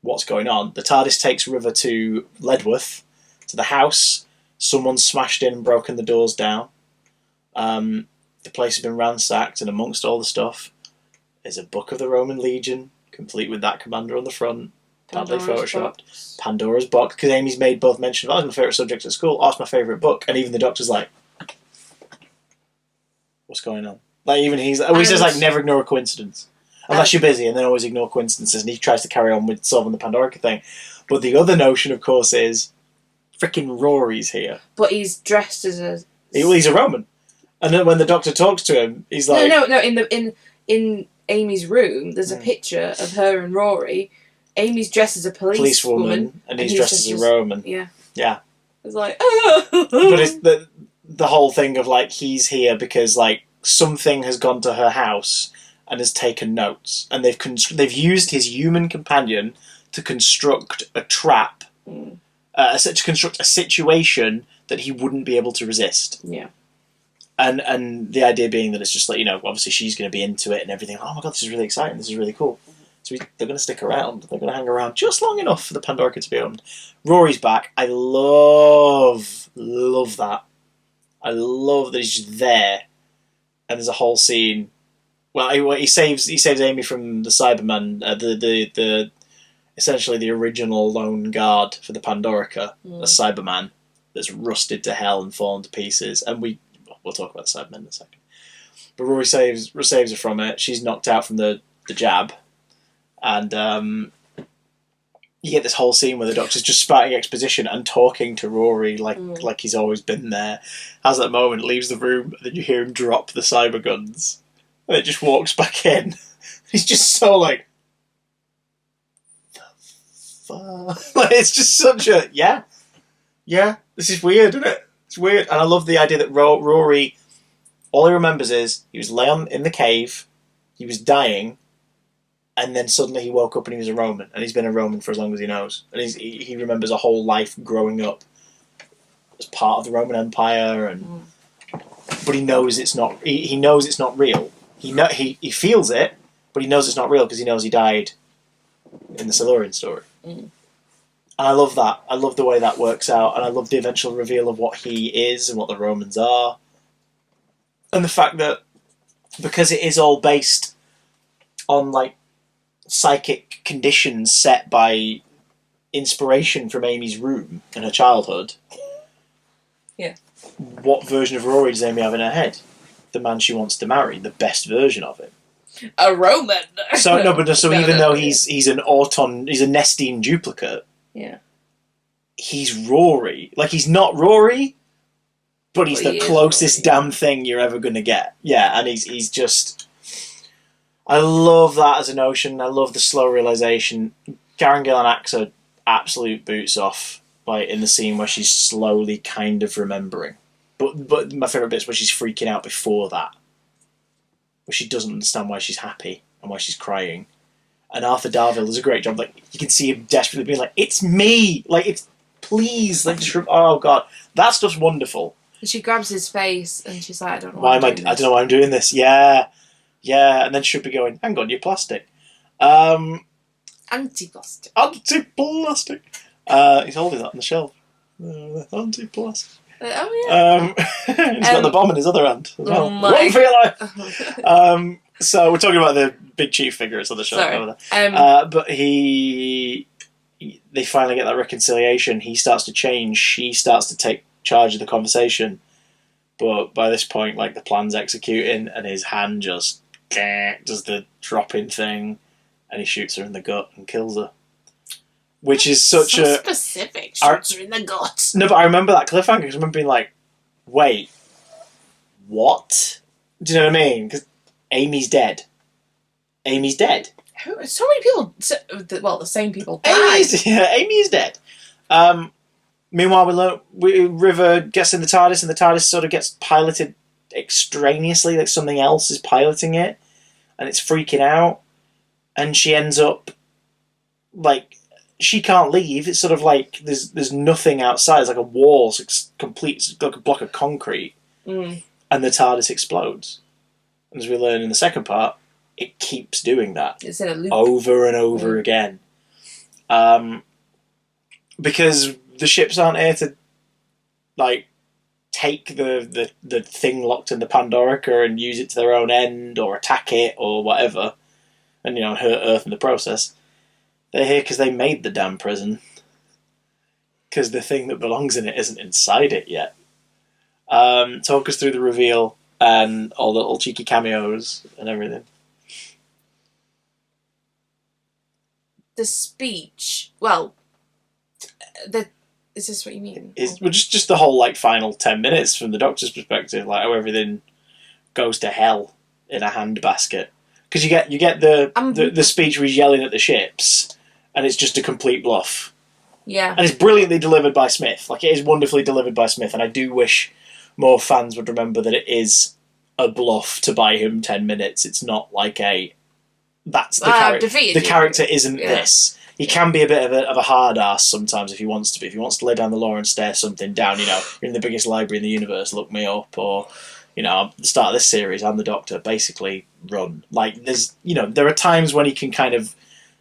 S2: What's going on? The TARDIS takes River to Ledworth, to the house. Someone's smashed in and broken the doors down. The place has been ransacked, and amongst all the stuff is a book of the Roman Legion, complete with that commander on the front. Badly photoshopped. Pandora's box, because Amy's made both mention, that was my favourite subject at school, that's my favourite book, and even the Doctor's like, what's going on? Like, even he says, like, never ignore a coincidence. Unless you're busy, and then always ignore coincidences, and he tries to carry on with solving the Pandorica thing. But the other notion, of course, is freaking Rory's here.
S1: But he's dressed as a...
S2: He's a Roman. And then when the Doctor talks to him, he's like...
S1: No, in Amy's room, there's a picture of her and Rory. Amy's dressed as a policewoman,
S2: and he's dressed as a Roman.
S1: Yeah.
S2: Yeah.
S1: It's like, oh.
S2: But it's the whole thing of, like, he's here because, like, something has gone to her house and has taken notes. And they've used his human companion to construct a trap, to construct a situation that he wouldn't be able to resist.
S1: Yeah.
S2: And the idea being that it's just like, obviously she's going to be into it and everything. Oh my god, this is really exciting. This is really cool. So they're going to stick around. They're going to hang around just long enough for the Pandorica to be opened. Rory's back. I love that. I love that he's just there. And there's a whole scene. Well, he saves Amy from the Cyberman, the essentially the original lone guard for the Pandorica, a Cyberman that's rusted to hell and fallen to pieces. And we'll talk about the Cybermen in a second. But Rory saves her from it. She's knocked out from the jab. And you get this whole scene where the Doctor's just spouting exposition and talking to Rory like he's always been there. Has that moment, leaves the room, and then you hear him drop the cyber guns. And it just walks back in. He's just so like... The fuck? Like, it's just such a... Yeah, this is weird, isn't it? It's weird. And I love the idea that Rory, all he remembers is he was laying in the cave, he was dying, and then suddenly he woke up and he was a Roman. And he's been a Roman for as long as he knows. And he remembers a whole life growing up as part of the Roman Empire. But he knows it's not. He knows it's not real. He feels it, but he knows it's not real because he knows he died in the Silurian story. And I love that. I love the way that works out, and I love the eventual reveal of what he is and what the Romans are, and the fact that because it is all based on like psychic conditions set by inspiration from Amy's room in her childhood.
S1: Yeah.
S2: What version of Rory does Amy have in her head? The man she wants to marry, the best version of him.
S1: A Roman.
S2: So even though he's a Nestine duplicate.
S1: Yeah.
S2: He's Rory. Like, he's not Rory, but he's the closest damn thing you're ever going to get. Yeah, and he's just... I love that as a notion. I love the slow realisation. Karen Gillan acts her absolute boots off, like, in the scene where she's slowly kind of remembering. But my favourite bit is where she's freaking out before that. Where she doesn't understand why she's happy and why she's crying. And Arthur Darvill does a great job. Like, you can see him desperately being like, "It's me! Like, it's... Please!" Like, just, oh, God. That stuff's wonderful.
S1: And she grabs his face and she's like, I don't know
S2: I don't know why I'm doing this. Yeah. Yeah. And then she'll be going, "Hang on, you're plastic."
S1: Anti-plastic.
S2: Anti-plastic. He's holding that on the shelf. Anti-plastic.
S1: Oh, yeah.
S2: He's got the bomb in his other hand as well.
S1: My...
S2: Run for your life! So we're talking about the big chief figure. It's on the shelf over there. But they finally get that reconciliation. He starts to change. She starts to take charge of the conversation. But by this point, like, the plan's executing, and his hand just does the drop-in thing, and he shoots her in the gut and kills her. Which is such a...
S1: specific. Shoots her in the gut.
S2: No, but I remember that cliffhanger because I remember being like, wait, what? Do you know what I mean? Because Amy's dead. Amy's dead.
S1: So many people... Well, the same people died.
S2: Amy is dead. Meanwhile, River gets in the TARDIS, and the TARDIS sort of gets piloted extraneously, like something else is piloting it, and it's freaking out, and she ends up, like... She can't leave. It's sort of like there's nothing outside. It's like a wall. It's complete, like a block of concrete. And the TARDIS explodes. And as we learn in the second part, it keeps doing that.
S1: It's in a loop.
S2: Over and over again. Because the ships aren't here to, like, take the thing locked in the Pandorica and use it to their own end or attack it or whatever. And, hurt Earth in the process. They're here because they made the damn prison. Because the thing that belongs in it isn't inside it yet. Talk us through the reveal and all the little cheeky cameos and everything.
S1: The speech. Well, is this what you mean?
S2: Well, just the whole like final 10 minutes from the Doctor's perspective, like how everything goes to hell in a handbasket. Because you get the speech where he's yelling at the ships. And it's just a complete bluff.
S1: Yeah.
S2: And it's brilliantly delivered by Smith. Like, it is wonderfully delivered by Smith, and I do wish more fans would remember that it is a bluff to buy him 10 minutes. It's not like that's the character. The character isn't this. He can be a bit of a hard ass sometimes if he wants to be. If he wants to lay down the law and stare something down, you're in the biggest library in the universe, look me up, or... at the start of this series, I'm the Doctor, basically run. Like, there are times when he can kind of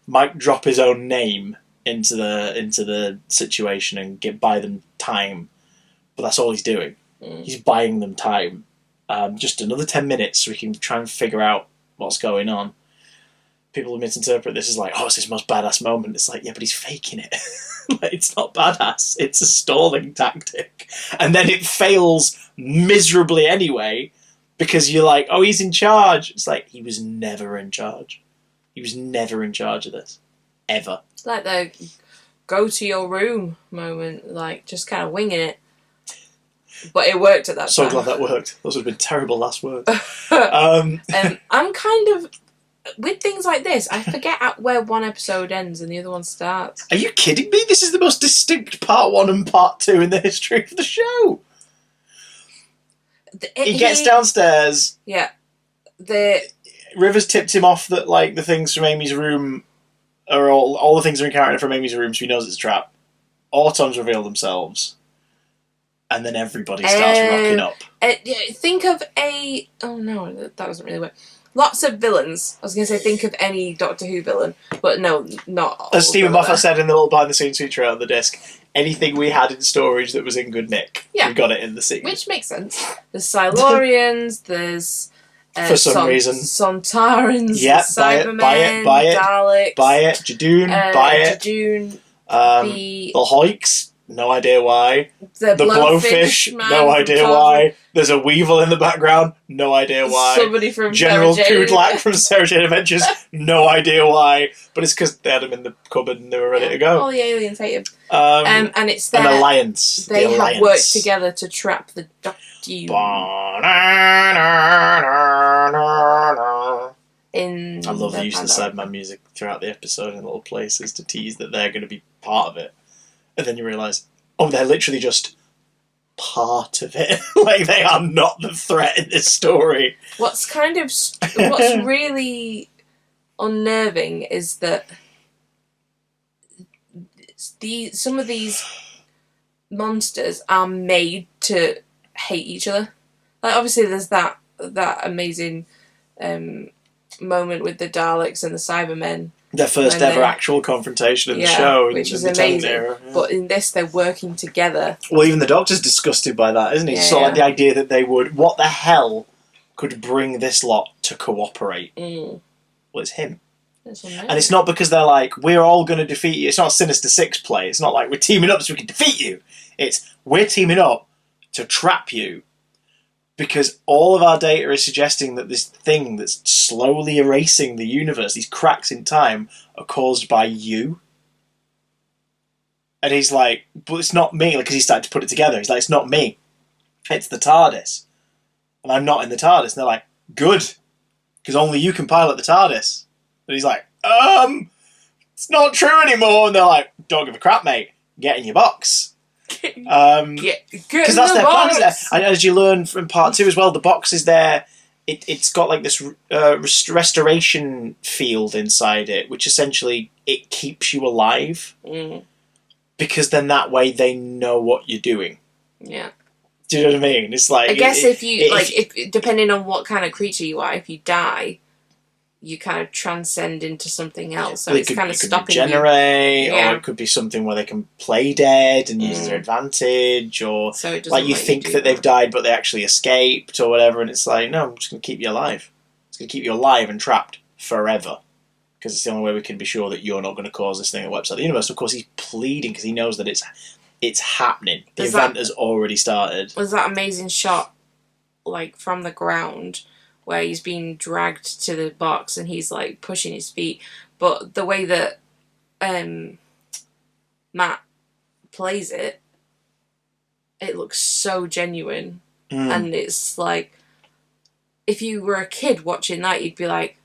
S2: might drop his own name into the situation and buy them time, but that's all he's doing. He's buying them time. Just another 10 minutes so we can try and figure out what's going on. People will misinterpret this as like, oh, it's his most badass moment. It's like, yeah, but he's faking it. Like, it's not badass. It's a stalling tactic. And then it fails miserably anyway because you're like, oh, he's in charge. It's like, he was never in charge. He was never in charge of this. Ever.
S1: Like the go to your room moment, like just kind of winging it. But it worked at that time.
S2: So glad that worked. Those would have been terrible last words.
S1: I'm kind of... With things like this, I forget where one episode ends and the other one starts.
S2: Are you kidding me? This is the most distinct part 1 and part 2 in the history of the show. He gets downstairs.
S1: Yeah.
S2: Rivers tipped him off that like the things from Amy's room are all the things are encountering from Amy's room, so he knows it's a trap. Autons reveal themselves, and then everybody starts rocking up.
S1: Think of a... Oh no, that doesn't really work. Lots of villains. I was going to say think of any Doctor Who villain, but no, not all.
S2: As Stephen Moffat said in the little behind-the-scenes feature on the disc, anything we had in storage that was in good nick, we got it in the scene.
S1: Which makes sense. There's Silurians, there's...
S2: for some reason.
S1: Sontarans, Cybermen,
S2: buy it,
S1: Daleks.
S2: Buy it, Jadoon, buy it.
S1: Jadoon,
S2: the Hoiks, no idea why.
S1: The
S2: Blowfish, no idea why. There's a Weevil in the background, no idea why.
S1: Somebody from
S2: General
S1: Sarah Jane.
S2: Kudlak from Sarah Jane Adventures, no idea why. But it's because they had him in the cupboard and they were ready to go.
S1: All the aliens hate him. And it's
S2: an alliance.
S1: They have worked together to trap the Doctor. I
S2: love the use of Sideman music throughout the episode in little places to tease that they're going to be part of it. And then you realise, oh, they're literally just part of it. Like, they are not the threat in this story.
S1: What's really unnerving is that some of these monsters are made to hate each other. Like, obviously there's that amazing moment with the Daleks and the Cybermen.
S2: Their first ever actual confrontation in the show.
S1: Which is amazing. Era. Yeah. But in this, they're working together.
S2: Well, even the Doctor's disgusted by that, isn't he? So like the idea that they would... What the hell could bring this lot to cooperate? Well, it's him. And it's not because they're like, we're all going to defeat you. It's not Sinister Six play. It's not like, we're teaming up so we can defeat you. It's, we're teaming up to trap you. Because all of our data is suggesting that this thing that's slowly erasing the universe, these cracks in time, are caused by you. And he's like, but it's not me, because he's starting to put it together. He's like, it's not me. It's the TARDIS. And I'm not in the TARDIS. And they're like, good. Because only you can pilot the TARDIS. And he's like, it's not true anymore. And they're like, don't give a crap, mate. Get in your box. Because that's their plan, isn't it? And as you learn from part 2 as well, the box is there. It's got like this restoration field inside it, which essentially it keeps you alive. Because then that way they know what you're doing. Yeah. Do you know what I mean? It's like,
S1: I guess if depending on what kind of creature you are, if you die, you kind of transcend into something else. So it's kind of stopping
S2: regenerate, or it could be something where they can play dead and use their advantage, or so like you think that they've died but they actually escaped or whatever, and it's like, no, I'm just going to keep you alive. It's going to keep you alive and trapped forever. Because it's the only way we can be sure that you're not going to cause this thing that wipes out the universe. Of course, he's pleading because he knows that it's happening. The event has already started.
S1: Was that amazing shot, like, from the ground, where he's being dragged to the box and he's like pushing his feet, but the way that Matt plays it looks so genuine, and it's like, if you were a kid watching that, you'd be like,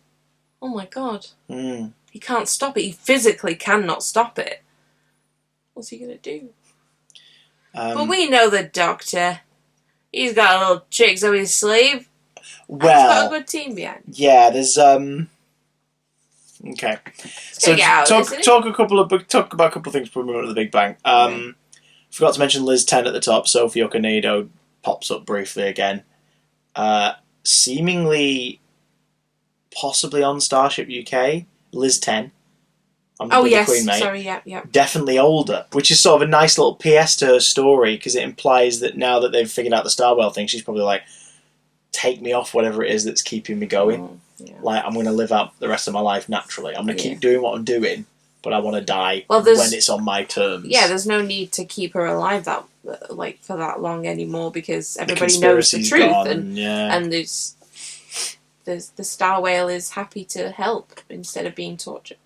S1: oh my god, he can't stop it. He physically cannot stop it. What's he gonna do? But we know the Doctor. He's got little tricks up his sleeve.
S2: Well,
S1: he's got a good team behind.
S2: Yeah, there's okay. So talk about a couple of things before we move on to the Big Bang. Forgot to mention Liz 10 at the top. Sophie Okonedo pops up briefly again. Seemingly, possibly on Starship UK. Liz 10.
S1: Oh yes, Queen, mate. Sorry, yeah.
S2: Definitely older, which is sort of a nice little PS to her story, because it implies that now that they've figured out the Starwell thing, she's probably like, take me off whatever it is that's keeping me going. Like, I'm going to live out the rest of my life naturally. I'm going to keep doing what I'm doing, but I want to die when it's on my terms.
S1: Yeah, there's no need to keep her alive for that long anymore, because everybody knows the truth, and there's the star whale is happy to help instead of being tortured.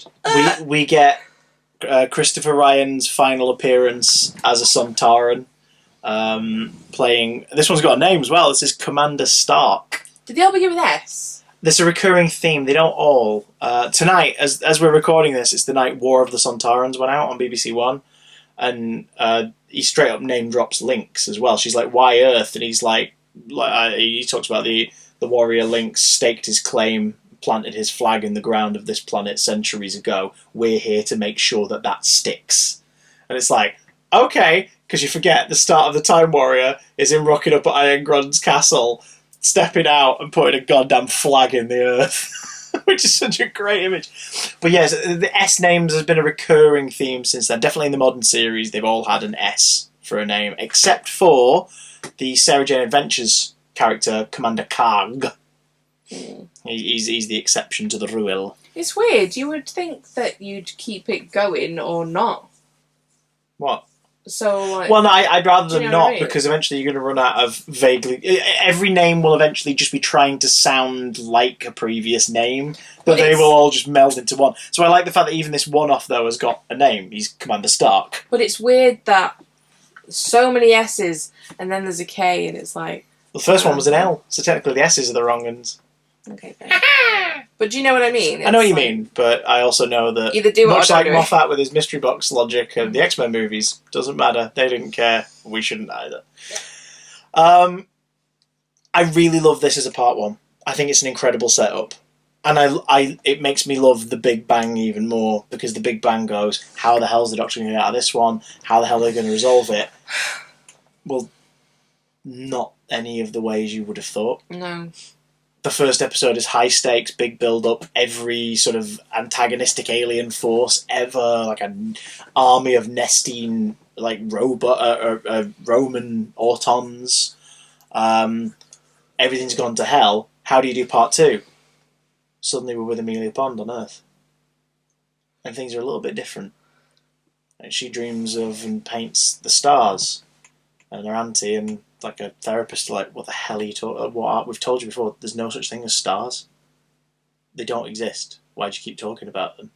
S2: We get Christopher Ryan's final appearance as a Sontaran. Playing... This one's got a name as well. This is Commander Stark.
S1: Did they all begin with S?
S2: There's a recurring theme. They don't all. Tonight, as we're recording this, it's the night War of the Sontarans went out on BBC One. And he straight up name drops Lynx as well. She's like, why Earth? And he's like, he talks about the warrior Lynx staked his claim, planted his flag in the ground of this planet centuries ago. We're here to make sure that sticks. And it's like, okay, because you forget the start of the Time Warrior is him rocking up at Irongrun's castle, stepping out and putting a goddamn flag in the earth. Which is such a great image. But yes, the S names has been a recurring theme since then. Definitely in the modern series, they've all had an S for a name, except for the Sarah Jane Adventures character, Commander Karg. He's the exception to the rule.
S1: It's weird. You would think that you'd keep it going or not.
S2: What?
S1: So, like,
S2: well, no, I'd rather than not,
S1: mean?
S2: Because eventually you're going to run out of vaguely... Every name will eventually just be trying to sound like a previous name, but they will all just meld into one. So I like the fact that even this one-off, though, has got a name. He's Commander Stark.
S1: But it's weird that so many S's, and then there's a K, and it's like...
S2: The first one was an L, so technically the S's are the wrong ones.
S1: Okay, fair. But do you know what I mean?
S2: I know what you mean, but I also know that
S1: either do
S2: much
S1: or
S2: like
S1: don't
S2: Moffat with his mystery box logic and the X-Men movies, doesn't matter. They didn't care. We shouldn't either. I really love this as a part one. I think it's an incredible setup. And it makes me love the Big Bang even more, because the Big Bang goes, how the hell's the Doctor going to get out of this one? How the hell are they going to resolve it? Well, not any of the ways you would have thought.
S1: No.
S2: The first episode is high stakes, big build up, every sort of antagonistic alien force ever, like an army of nesting like Roman autons. Everything's gone to hell. How do you do part two? Suddenly we're with Amelia Pond on Earth, and things are a little bit different. And she dreams of and paints the stars, and her auntie and like a therapist, like, what the hell are you talking? What we've told you before. There's no such thing as stars. They don't exist. Why do you keep talking about them?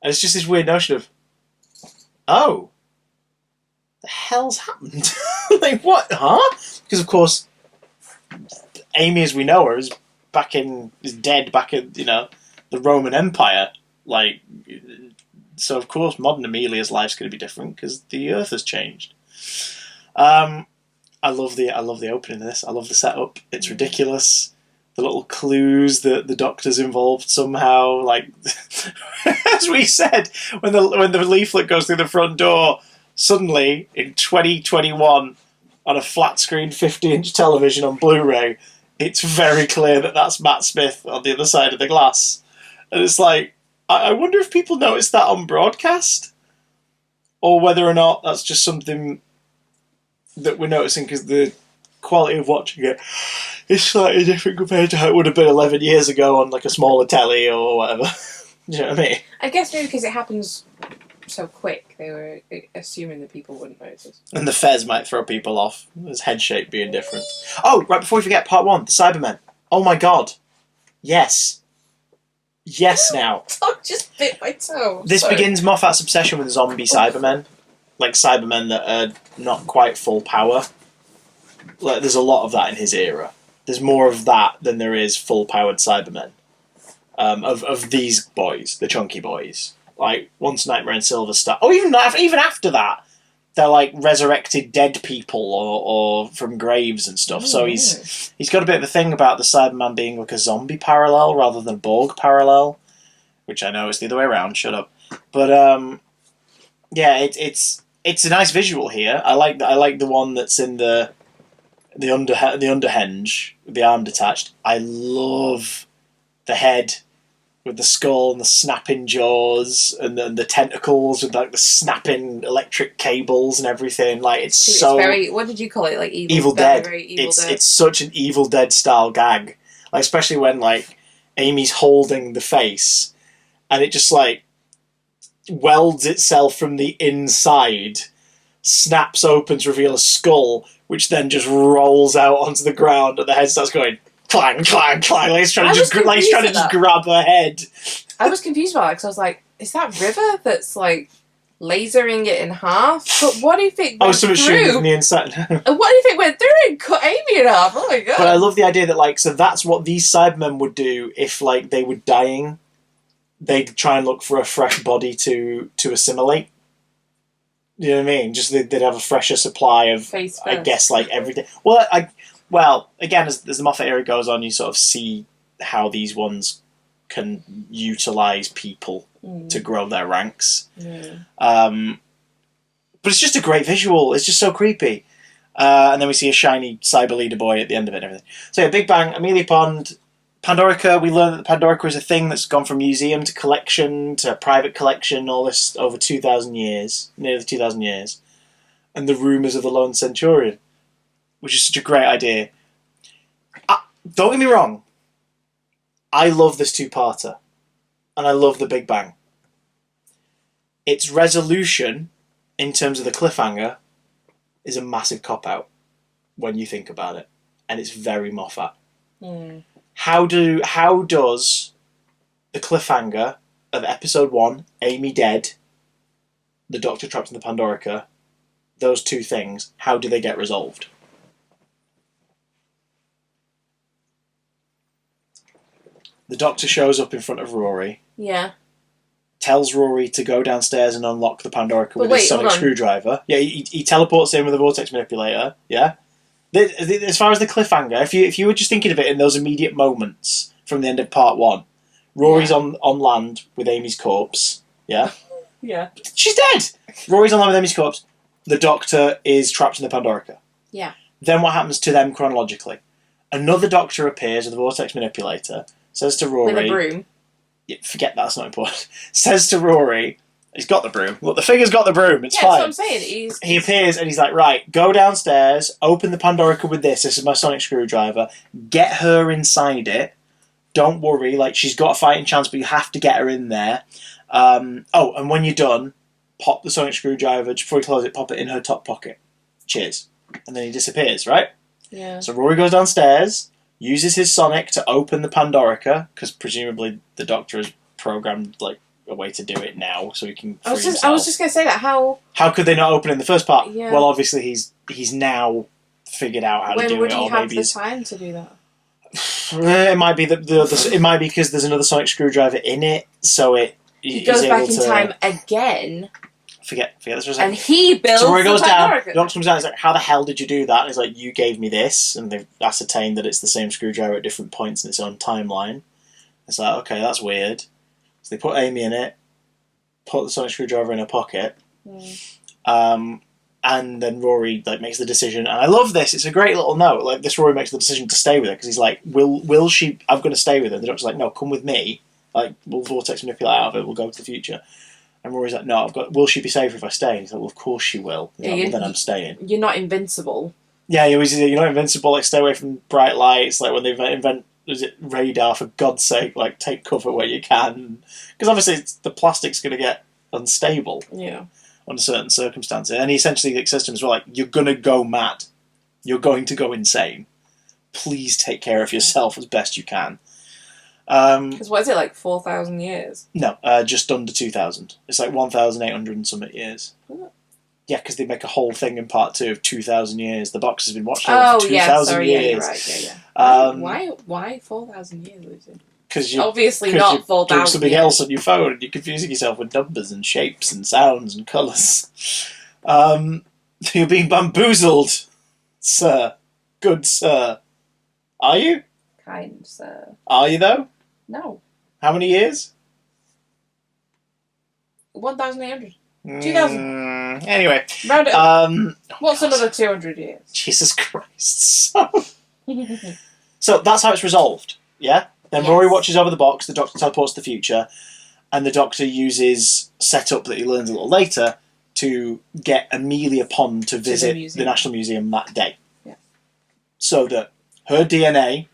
S2: And it's just this weird notion of, oh, the hell's happened? Like, what? Huh? Because of course, Amy, as we know her, is dead back in the Roman Empire. Like, so of course, modern Amelia's life's going to be different because the Earth has changed. I love the opening of this. I love the setup. It's ridiculous. The little clues that the Doctor's involved somehow. Like, as we said, when the leaflet goes through the front door, suddenly in 2021 on a flat screen 50-inch television on Blu-ray, it's very clear that that's Matt Smith on the other side of the glass. And it's like, I wonder if people noticed that on broadcast, or whether or not that's just something that we're noticing because the quality of watching it is slightly different compared to how it would have been 11 years ago on like a smaller telly or whatever. Do you know what I mean?
S1: I guess maybe because it happens so quick, they were assuming that people wouldn't notice.
S2: And the fez might throw people off, his head shape being different. Oh, right, before we forget, part one, the Cybermen. Oh my god. Yes. Yes, now.
S1: I just bit my toe.
S2: This begins Moffat's obsession with zombie Cybermen. Like Cybermen that are not quite full power. Like, there's a lot of that in his era. There's more of that than there is full-powered Cybermen. Of these boys, the chunky boys. Like, Once Nightmare and Silver Star. Oh, even after that, they're like resurrected dead people or from graves and stuff. So he's got a bit of a thing about the Cyberman being like a zombie parallel rather than Borg parallel, which I know is the other way around. Shut up. But yeah, it's a nice visual here. I like the one that's in the underhenge with the arm detached. I love the head with the skull and the snapping jaws and the tentacles with like the snapping electric cables and everything. Like, it's
S1: very, what did you call it? Like
S2: Evil Dead.
S1: Very Evil Dead.
S2: It's such an Evil Dead style gag. Like, especially when like Amy's holding the face and it just like welds itself from the inside, snaps open to reveal a skull, which then just rolls out onto the ground and the head starts going clang, clang, clang. Like, he's trying to just grab her head.
S1: I was confused about it because I was like, is that River that's like lasering it in half? But what if it went
S2: so it's shooting from the inside.
S1: And what if it went through and cut Amy in half? Oh my god.
S2: But I love the idea that, like, so that's what these Cybermen would do if, like, they were dying. They'd try and look for a fresh body to assimilate. You know what I mean? Just they'd have a fresher supply of, I guess, like, everything. Well, well, again, as the Moffat era goes on, you sort of see how these ones can utilise people to grow their ranks.
S1: Yeah.
S2: But it's just a great visual. It's just so creepy. And then we see a shiny cyber leader boy at the end of it and everything. So yeah, Big Bang, Amelia Pond, Pandorica. We learn that Pandorica is a thing that's gone from museum to collection to private collection, all this over 2,000 years, nearly 2,000 years. And the rumours of the Lone Centurion, which is such a great idea. Don't get me wrong, I love this two-parter. And I love the Big Bang. Its resolution, in terms of the cliffhanger, is a massive cop-out when you think about it. And it's very Moffat. How does the cliffhanger of episode 1, Amy dead, the Doctor trapped in the Pandorica, those two things, how do they get resolved? The Doctor shows up in front of Rory.
S1: Yeah.
S2: Tells Rory to go downstairs and unlock the Pandorica with his sonic screwdriver. Yeah, he teleports in with a vortex manipulator. Yeah. As far as the cliffhanger, if you were just thinking of it in those immediate moments from the end of part 1, Rory's on land with Amy's corpse. Yeah.
S1: Yeah.
S2: She's dead. Rory's on land with Amy's corpse. The Doctor is trapped in the Pandorica.
S1: Yeah.
S2: Then what happens to them chronologically? Another Doctor appears with a vortex manipulator, says to Rory...
S1: With a broom.
S2: Yeah, forget that's not important. Says to Rory, he's got the broom. Look, the figure's got the broom. It's fine.
S1: That's what I'm saying.
S2: He appears and he's like, right, go downstairs, open the Pandorica with this. This is my sonic screwdriver. Get her inside it. Don't worry, like she's got a fighting chance, but you have to get her in there. And when you're done, pop the sonic screwdriver just before you close it. Pop it in her top pocket. Cheers. And then he disappears. Right?
S1: Yeah.
S2: So Rory goes downstairs. Uses his sonic to open the Pandorica, because presumably the Doctor has programmed like a way to do it now, so he can free himself.
S1: I was just going to say that. How
S2: could they not open it in the first part?
S1: Yeah.
S2: Well, obviously he's now figured out how to do it.
S1: When would he have the time to do that?
S2: It might be it might be because there's another sonic screwdriver in it, so
S1: he goes back in time again.
S2: Forget this for a second.
S1: And he builds
S2: so Rory goes down,
S1: Pandorica.
S2: the Doctor comes down, he's like, how the hell did you do that? And he's like, you gave me this, and they've ascertained that it's the same screwdriver at different points in its own timeline. It's like, okay, that's weird. So they put Amy in it, put the sonic screwdriver in her pocket, and then Rory like makes the decision, and I love this, it's a great little note, like this Rory makes the decision to stay with her, because he's like, will she, I'm going to stay with her. The Doctor's like, no, come with me, like, we'll vortex manipulate out of it, we'll go to the future. And Rory's like, no, will she be safer if I stay? And he's like, well, of course she will. He's like, well, then I'm staying.
S1: You're not invincible.
S2: Yeah, you're not invincible, like, stay away from bright lights, like, when they invent, is it radar, for God's sake, like, take cover where you can. Because obviously the plastic's going to get unstable.
S1: Yeah.
S2: Under certain circumstances. And he essentially says to him as well, like, you're going to go mad. You're going to go insane. Please take care of yourself as best you can.
S1: Because what is it, like 4,000 years?
S2: No, just under 2,000. It's like 1,800 and something years.
S1: What?
S2: Yeah, because they make a whole thing in part 2 of 2,000 years. The box has been watched over for 2,000 years.
S1: Yeah, you're right, yeah. Why 4,000 years, Lucy?
S2: Because
S1: obviously not 4,000
S2: doing something else on your phone and you're confusing yourself with numbers and shapes and sounds and colours. You're being bamboozled, sir. Good sir. Are you?
S1: Kind, sir.
S2: Are you, though?
S1: No.
S2: How many years?
S1: 1,800. 2,000.
S2: Anyway.
S1: Round it up. What's another 200 years?
S2: Jesus Christ. So that's how it's resolved, yeah? Then
S1: Yes.
S2: Rory watches over the box, the Doctor teleports to the future, and the Doctor uses setup that he learns a little later to get Amelia Pond to visit the National Museum that day.
S1: Yeah.
S2: So that her DNA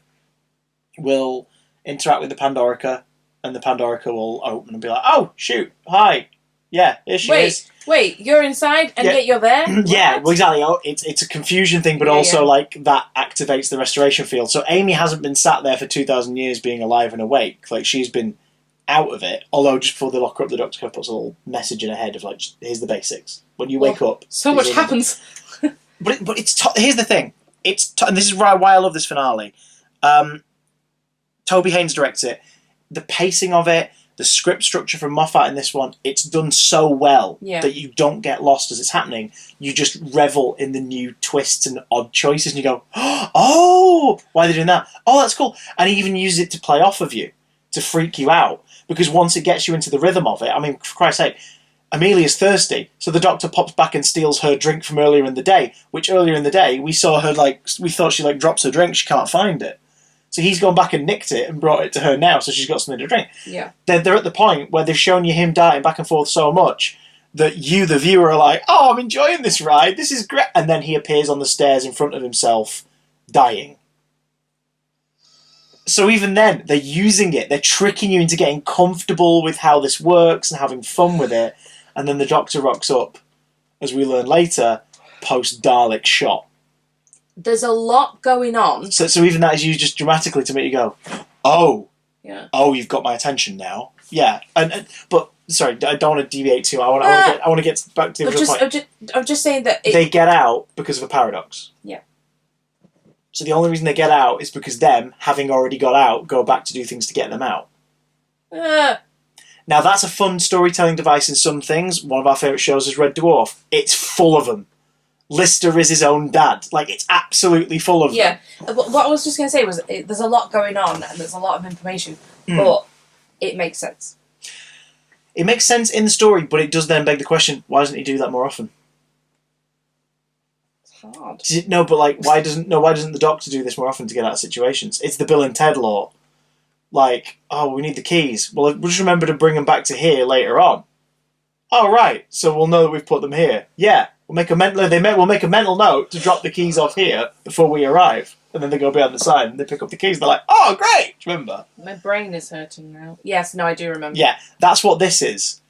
S2: will interact with the Pandorica, and the Pandorica will open and be like, oh, shoot, hi, yeah, here she is.
S1: Wait, you're inside and yet you're there?
S2: Yeah, well, exactly. It's a confusion thing, but also like that activates the restoration field. So Amy hasn't been sat there for 2,000 years being alive and awake. Like, she's been out of it. Although just before they lock her up, the Doctor kind of puts a little message in her head of like, here's the basics. When you wake up,
S1: so much happens.
S2: But it's here's the thing. And this is why I love this finale. Toby Haynes directs it. The pacing of it, the script structure from Moffat in this one, it's done so well that you don't get lost as it's happening. You just revel in the new twists and odd choices, and you go, oh, why are they doing that? Oh, that's cool. And he even uses it to play off of you, to freak you out. Because once it gets you into the rhythm of it, I mean, for Christ's sake, Amelia's thirsty, so the doctor pops back and steals her drink from earlier in the day, which earlier in the day, we saw her, we thought she, drops her drink, she can't find it. So he's gone back and nicked it and brought it to her now, so she's got something to drink.
S1: Yeah.
S2: They're at the point where they've shown you him darting back and forth so much that you, the viewer, are like, oh, I'm enjoying this ride, this is great. And then he appears on the stairs in front of himself, dying. So even then, they're using it, they're tricking you into getting comfortable with how this works and having fun with it. And then the Doctor rocks up, as we learn later, post-Dalek shot.
S1: There's a lot going on.
S2: So even that is used just dramatically to make you go, oh,
S1: yeah,
S2: oh, you've got my attention now. Yeah, but sorry, I don't want to deviate too. I want to get back to the original point.
S1: I'm just saying that
S2: they get out because of a paradox.
S1: Yeah.
S2: So the only reason they get out is because them, having already got out, go back to do things to get them out. Now, that's a fun storytelling device in some things. One of our favourite shows is Red Dwarf. It's full of them. Lister is his own dad. It's absolutely full of them.
S1: Yeah. What I was just going to say was there's a lot going on and there's a lot of information, but it makes sense.
S2: It makes sense in the story, but it does then beg the question, why doesn't he do that more often?
S1: It's hard.
S2: No, but why doesn't the Doctor do this more often to get out of situations? It's the Bill and Ted law. Oh, we need the keys. Well, we'll just remember to bring them back to here later on. Oh, right. So we'll know that we've put them here. Yeah. We'll make a mental note to drop the keys off here before we arrive. And then they go behind the side and they pick up the keys. They're like, oh, great. Do you remember?
S1: My brain is hurting now. Yes, no, I do remember.
S2: Yeah, that's what this is.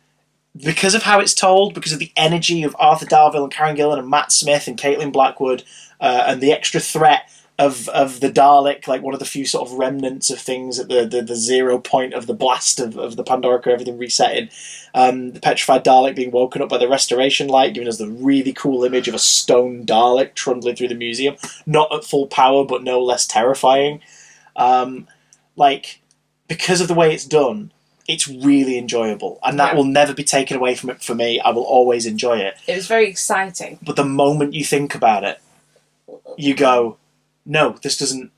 S2: Because of how it's told, because of the energy of Arthur Darvill and Karen Gillan and Matt Smith and Caitlin Blackwood, and the extra threat of the Dalek, one of the few sort of remnants of things at the 0 point of the blast of the Pandorica, everything resetting. The petrified Dalek being woken up by the restoration light, giving us the really cool image of a stone Dalek trundling through the museum. Not at full power, but no less terrifying. Because of the way it's done, it's really enjoyable. And that will never be taken away from it for me. I will always enjoy it.
S1: It was very exciting.
S2: But the moment you think about it, you go, no, this isn't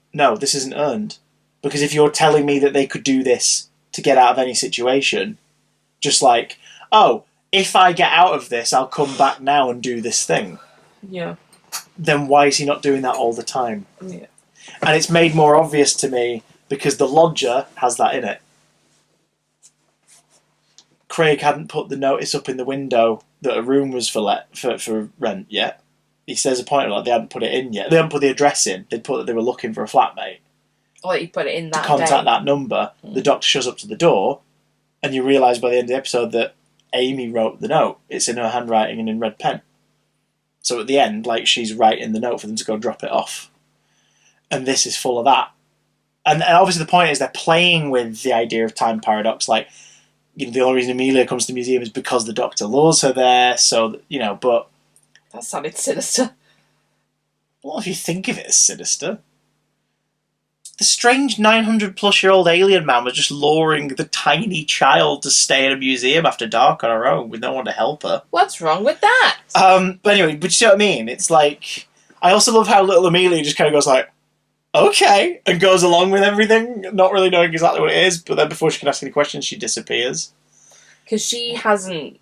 S2: earned. Because if you're telling me that they could do this to get out of any situation, just if I get out of this, I'll come back now and do this thing.
S1: Yeah.
S2: Then why is he not doing that all the time?
S1: Yeah.
S2: And it's made more obvious to me because the lodger has that in it. Craig hadn't put the notice up in the window that a room was for rent yet. He says a point they hadn't put it in yet. They hadn't put the address in. They'd put that they were looking for a flatmate.
S1: Or you put it in that
S2: to contact
S1: day.
S2: that number. The Doctor shows up to the door, and you realise by the end of the episode that Amy wrote the note. It's in her handwriting and in red pen. So at the end, she's writing the note for them to go drop it off. And this is full of that. And obviously the point is they're playing with the idea of time paradox. The only reason Amelia comes to the museum is because the Doctor lures her there. So, but...
S1: That sounded sinister.
S2: Well, if you think of it as sinister. The strange 900-plus-year-old alien man was just luring the tiny child to stay in a museum after dark on her own with no one to help her.
S1: What's wrong with that?
S2: But anyway, but you see what I mean? It's I also love how little Amelia just kind of goes okay, and goes along with everything, not really knowing exactly what it is, but then before she can ask any questions, she disappears.
S1: Because she hasn't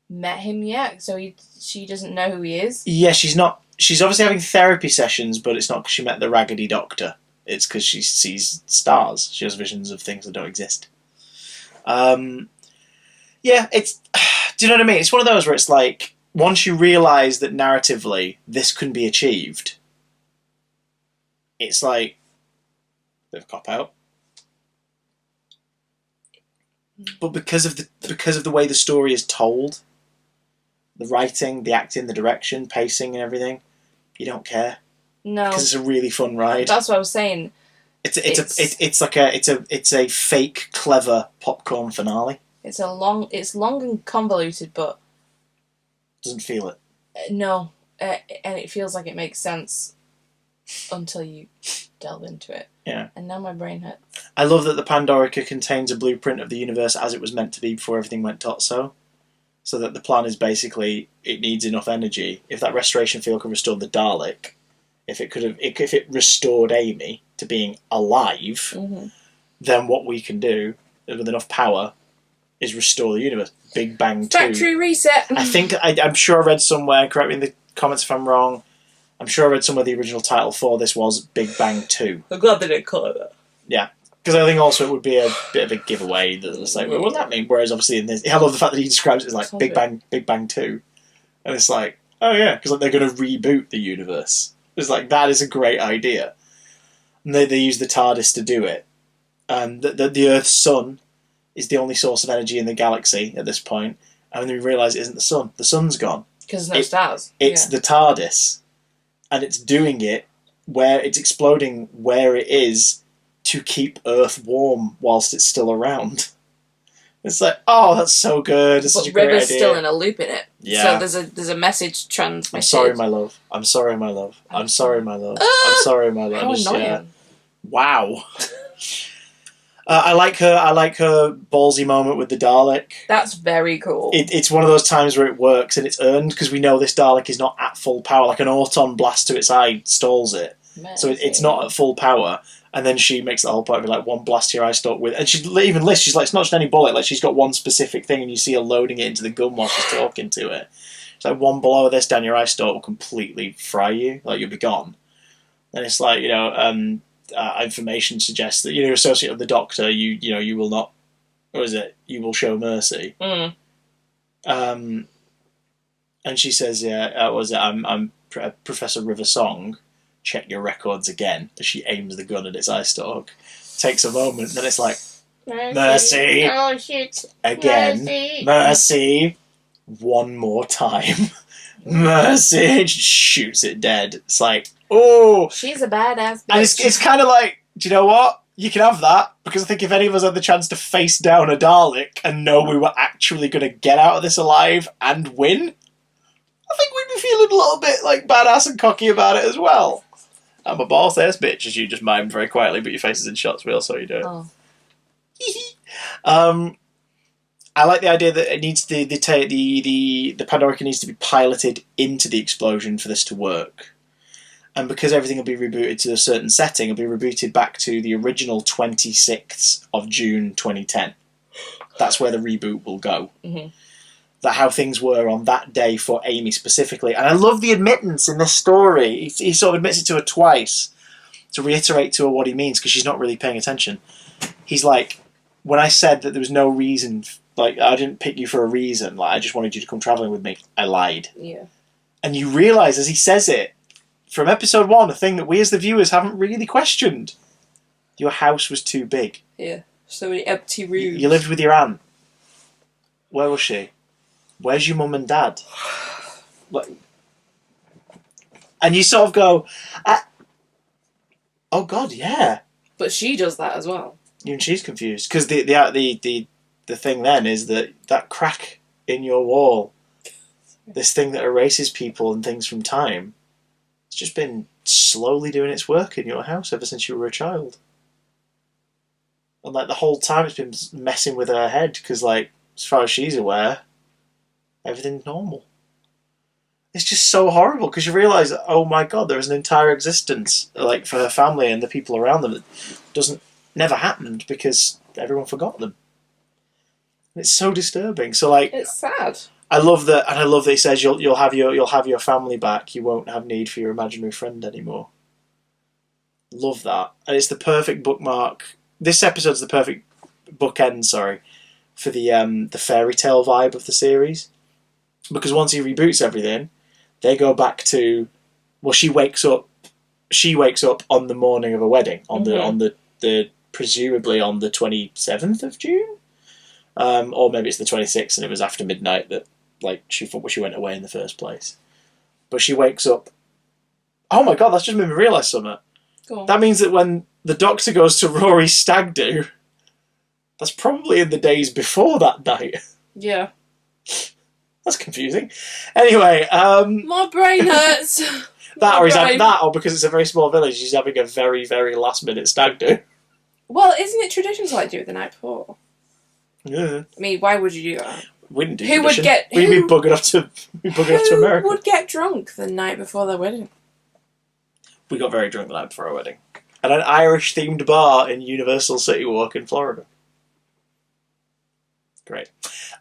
S1: met him yet, so she doesn't know who he is.
S2: Yeah, she's not. She's obviously having therapy sessions, but it's not because she met the Raggedy Doctor. It's because she sees stars. She has visions of things that don't exist. Yeah, it's... Do you know what I mean? It's one of those where it's once you realise that narratively this can be achieved, it's bit of a cop-out. But because of the way the story is told, the writing, the acting, the direction, pacing, and everything, you don't care.
S1: No,
S2: because it's a really fun ride.
S1: That's what I was saying.
S2: It's a fake, clever popcorn finale.
S1: It's long and convoluted, but
S2: doesn't feel it.
S1: No, and it feels like it makes sense. until you delve into it.
S2: Yeah.
S1: And now my brain hurts.
S2: I love that the Pandorica contains a blueprint of the universe as it was meant to be before everything went totso. So that the plan is basically it needs enough energy. If that restoration field can restore the Dalek, if it restored Amy to being alive, then what we can do with enough power is restore the universe. Big Bang 2.
S1: Factory reset.
S2: I'm sure I read somewhere, correct me in the comments if I'm wrong, I'm sure I read somewhere the original title for this was Big Bang 2.
S1: I'm glad they didn't call it that.
S2: Yeah. Because I think also it would be a bit of a giveaway that it's like, well, what does that mean? Whereas obviously in this, I love the fact that he describes it as like Big Bang 2. And it's like, oh yeah, because like, they're going to reboot the universe. It's like, that is a great idea. And they use the TARDIS to do it. And the Earth's sun is the only source of energy in the galaxy at this point. And then we realise it isn't the sun. The sun's gone.
S1: Because there's no stars.
S2: It's the TARDIS. And it's doing it where it's exploding where it is to keep Earth warm whilst it's still around. It's like, oh, that's so good. It's such a great idea.
S1: River's still in a loop in it.
S2: Yeah.
S1: So there's a message transmitted.
S2: I'm sorry, my love. I'm sorry, my love. I'm sorry, my love. I'm sorry, my love.
S1: How annoying.
S2: Yeah. Wow. I like her ballsy moment with the Dalek.
S1: That's very cool.
S2: It's one of those times where it works and it's earned because we know this Dalek is not at full power. Like an Auton blast to its eye stalls it. So it's not at full power. And then she makes the whole point of like one blast to your eye stalk with, and she even lists. She's like, it's not just any bullet. Like she's got one specific thing, and you see her loading it into the gun while she's talking to it. It's like one blow of this down your eye stalk will completely fry you. Like you'll be gone. And it's like information suggests that associate with the Doctor, you will not. What is it? You will show mercy. And she says, "Yeah, what was it? I'm Professor River Song. Check your records again," as she aims the gun at its eye stalk. Takes a moment, then it's like, mercy.
S1: Oh, shit.
S2: Again. Mercy. One more time. Mercy. Just shoots it dead. It's like, oh.
S1: She's a badass bitch.
S2: And it's kind of like, do you know what? You can have that, because I think if any of us had the chance to face down a Dalek and know we were actually going to get out of this alive and win, I think we'd be feeling a little bit like badass and cocky about it as well. I'm a boss-ass bitch, as you just mimed very quietly, but your face is in shots wheel, so you do it.
S1: Oh.
S2: I like the idea that it needs the Pandorica needs to be piloted into the explosion for this to work. And because everything will be rebooted to a certain setting, it'll be rebooted back to the original 26th of June 2010. That's where the reboot will go.
S1: Mm-hmm.
S2: That how things were on that day for Amy specifically. And I love the admittance in this story. He sort of admits it to her twice to reiterate to her what he means, because she's not really paying attention. He's like, when I said that there was no reason, like I didn't pick you for a reason, like I just wanted you to come travelling with me, I lied.
S1: Yeah.
S2: And you realise as he says it, from episode 1, a thing that we as the viewers haven't really questioned. Your house was too big.
S1: Yeah. So many empty rooms.
S2: You lived with your aunt. Where was she? Where's your mum and dad? Like, and you sort of go, oh God, yeah.
S1: But she does that as well.
S2: Even she's confused, because the thing then is that crack in your wall, this thing that erases people and things from time, it's just been slowly doing its work in your house ever since you were a child. And like the whole time it's been messing with her head, because like as far as she's aware, everything's normal. It's just so horrible, because you realise that, oh my God, there is an entire existence like for her family and the people around them that never happened because everyone forgot them. And it's so disturbing. So like,
S1: it's sad.
S2: I love that, and I love that he says you'll have your family back. You won't have need for your imaginary friend anymore. Love that, and it's the perfect bookmark. This episode's the perfect bookend. Sorry, for the fairytale vibe of the series, because once he reboots everything, they go back to, well, she wakes up on the morning of a wedding on the presumably on the 27th of June, or maybe it's the 26th, and it was after midnight that like she went away in the first place. But she wakes up. Oh my God, that's just made me realise something.
S1: Cool.
S2: That means that when the Doctor goes to Rory's stag do, that's probably in the days before that night.
S1: Yeah.
S2: That's confusing. Anyway,
S1: my brain hurts.
S2: That, or
S1: Right.
S2: or because it's a very small village, he's having a very, very last minute stag do.
S1: Well, isn't it tradition to like do it the night before?
S2: Yeah.
S1: I mean, why would you do that?
S2: We didn't do
S1: Who
S2: tradition.
S1: would get?
S2: We'd be buggered off to America.
S1: Who would get drunk the night before their wedding?
S2: We got very drunk the night before our wedding. At an Irish themed bar in Universal City Walk in Florida. Great.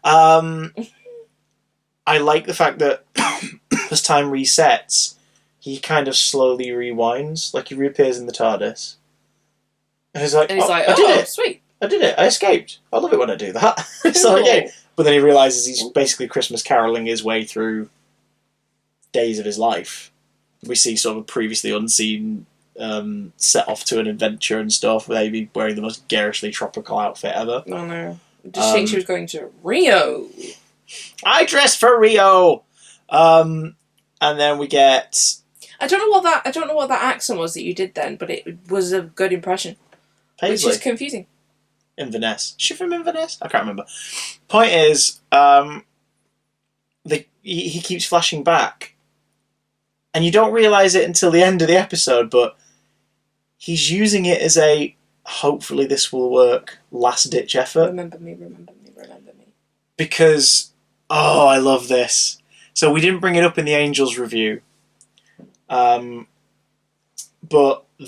S2: I like the fact that as time resets, he kind of slowly rewinds, like he reappears in the TARDIS. And he's like, I did it.
S1: Sweet.
S2: I did it. I escaped. I love it when I do that. It's like, yeah. But then he realises he's basically Christmas caroling his way through days of his life. We see sort of a previously unseen set off to an adventure and stuff, with Amy wearing the most garishly tropical outfit ever.
S1: Oh no. Just think she was going to Rio.
S2: I dressed for Rio! And then we get...
S1: I don't know what that accent was that you did then, but it was a good impression.
S2: Paisley.
S1: Which is confusing.
S2: Inverness. Is she from Inverness? I can't remember. Point is, he keeps flashing back. And you don't realise it until the end of the episode, but he's using it as a, hopefully this will work, last-ditch effort.
S1: Remember me.
S2: Because, I love this. So we didn't bring it up in the Angels review. But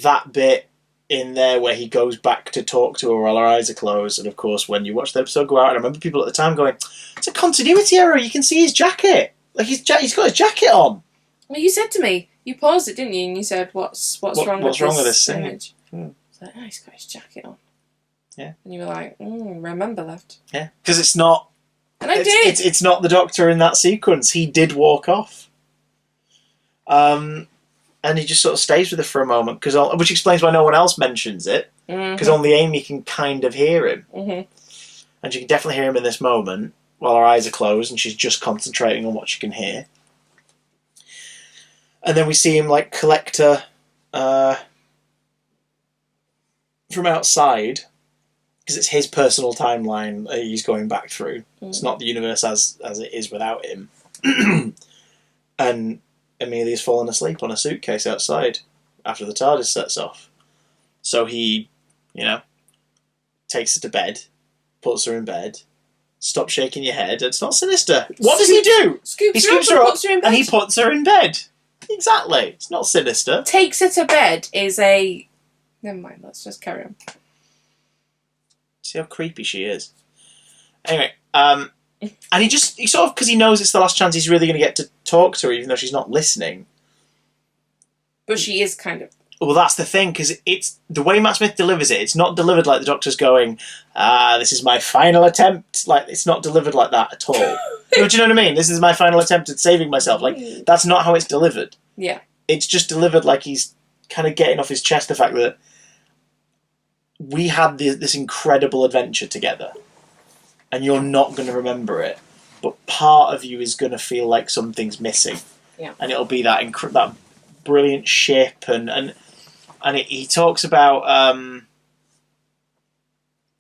S2: that bit in there where he goes back to talk to her while her eyes are closed, and of course when you watch the episode go out, and I remember people at the time going, it's a continuity error, you can see his jacket. Like he's got his jacket on.
S1: Well, you said to me, you paused it, didn't you? And you said, what's wrong with this image?
S2: Hmm.
S1: I was like, he's got his jacket on.
S2: Yeah.
S1: And you were like, remember left.
S2: Yeah. Because it's not...
S1: And I did!
S2: It's not the Doctor in that sequence. He did walk off. And he just sort of stays with her for a moment, which explains why no one else mentions it, because only Amy can kind of hear him. Mm-hmm. And she can definitely hear him in this moment, while her eyes are closed, and she's just concentrating on what she can hear. And then we see him, like, collect her from outside, because it's his personal timeline he's going back through. It's not the universe as it is without him. And Amelia's fallen asleep on a suitcase outside after the TARDIS sets off. So he, takes her to bed, puts her in bed. Stop shaking your head. It's not sinister. What does he do? He scoops her up and he puts her in bed. Exactly. It's not sinister.
S1: Takes her to bed is a... Never mind, let's just carry on.
S2: See how creepy she is. Anyway, and he sort of, because he knows it's the last chance he's really going to get to talk to her, even though she's not listening.
S1: But she is kind of...
S2: Well, that's the thing, because it's the way Matt Smith delivers it. It's not delivered like the Doctor's going, this is my final attempt. Like, it's not delivered like that at all. Do you know what I mean? This is my final attempt at saving myself. Like, that's not how it's delivered.
S1: Yeah.
S2: It's just delivered like he's kind of getting off his chest the fact that we had this incredible adventure together, and you're not going to remember it, but part of you is going to feel like something's missing.
S1: Yeah.
S2: And it'll be that that brilliant ship, and he talks about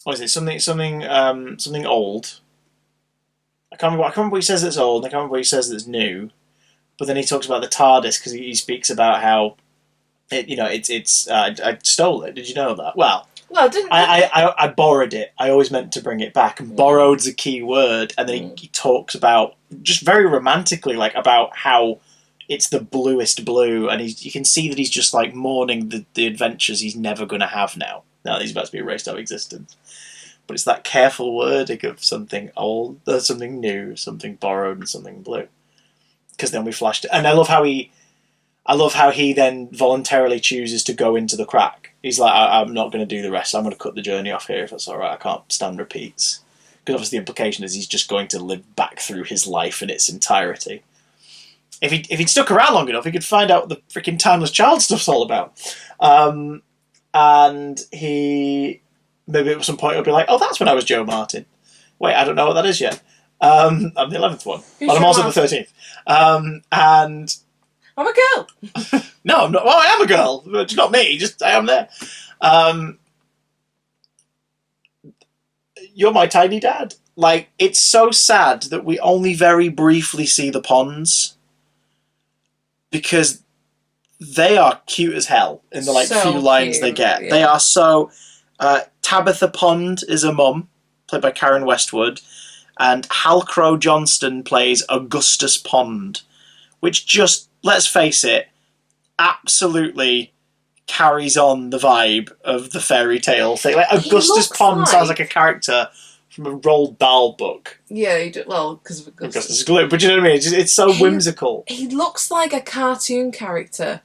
S2: what is it? Something old. I can't remember what he says that's old. I can't remember what he says that's new. But then he talks about the TARDIS because he speaks about how I stole it. Did you know that? Well,
S1: didn't
S2: I borrowed it. I always meant to bring it back, and borrowed's a key word. And then he talks about, just very romantically, like, about how it's the bluest blue, and you can see that he's just like mourning the adventures he's never going to have now that he's about to be erased out of existence. But it's that careful wording of something old, something new, something borrowed, and something blue. Because then we flashed it, and I love how he then voluntarily chooses to go into the crack. He's like, I'm not going to do the rest. I'm going to cut the journey off here if that's all right. I can't stand repeats. Because obviously the implication is he's just going to live back through his life in its entirety. If he'd stuck around long enough, he could find out what the freaking Timeless Child stuff's all about. And he... Maybe at some point he'll be like, oh, that's when I was Joe Martin. Wait, I don't know what that is yet. I'm the 11th one. But I'm also the 13th. And...
S1: I'm a girl!
S2: No, I'm not. Well, I am a girl. It's not me. Just, I am there. You're my tiny dad. Like, it's so sad that we only very briefly see the ponds. Because they are cute as hell in the
S1: So
S2: few lines
S1: cute,
S2: they get.
S1: yeah.
S2: They are so... Tabitha Pond is a mum, played by Karen Westwood, and Hal Crow Johnston plays Augustus Pond, which just, let's face it, absolutely carries on the vibe of the fairy tale thing. Like, Augustus Pond sounds like a character from a Roald Dahl book.
S1: Yeah, he do, well, because of Augustus.
S2: But you know what I mean? It's so whimsical.
S1: He looks like a cartoon character.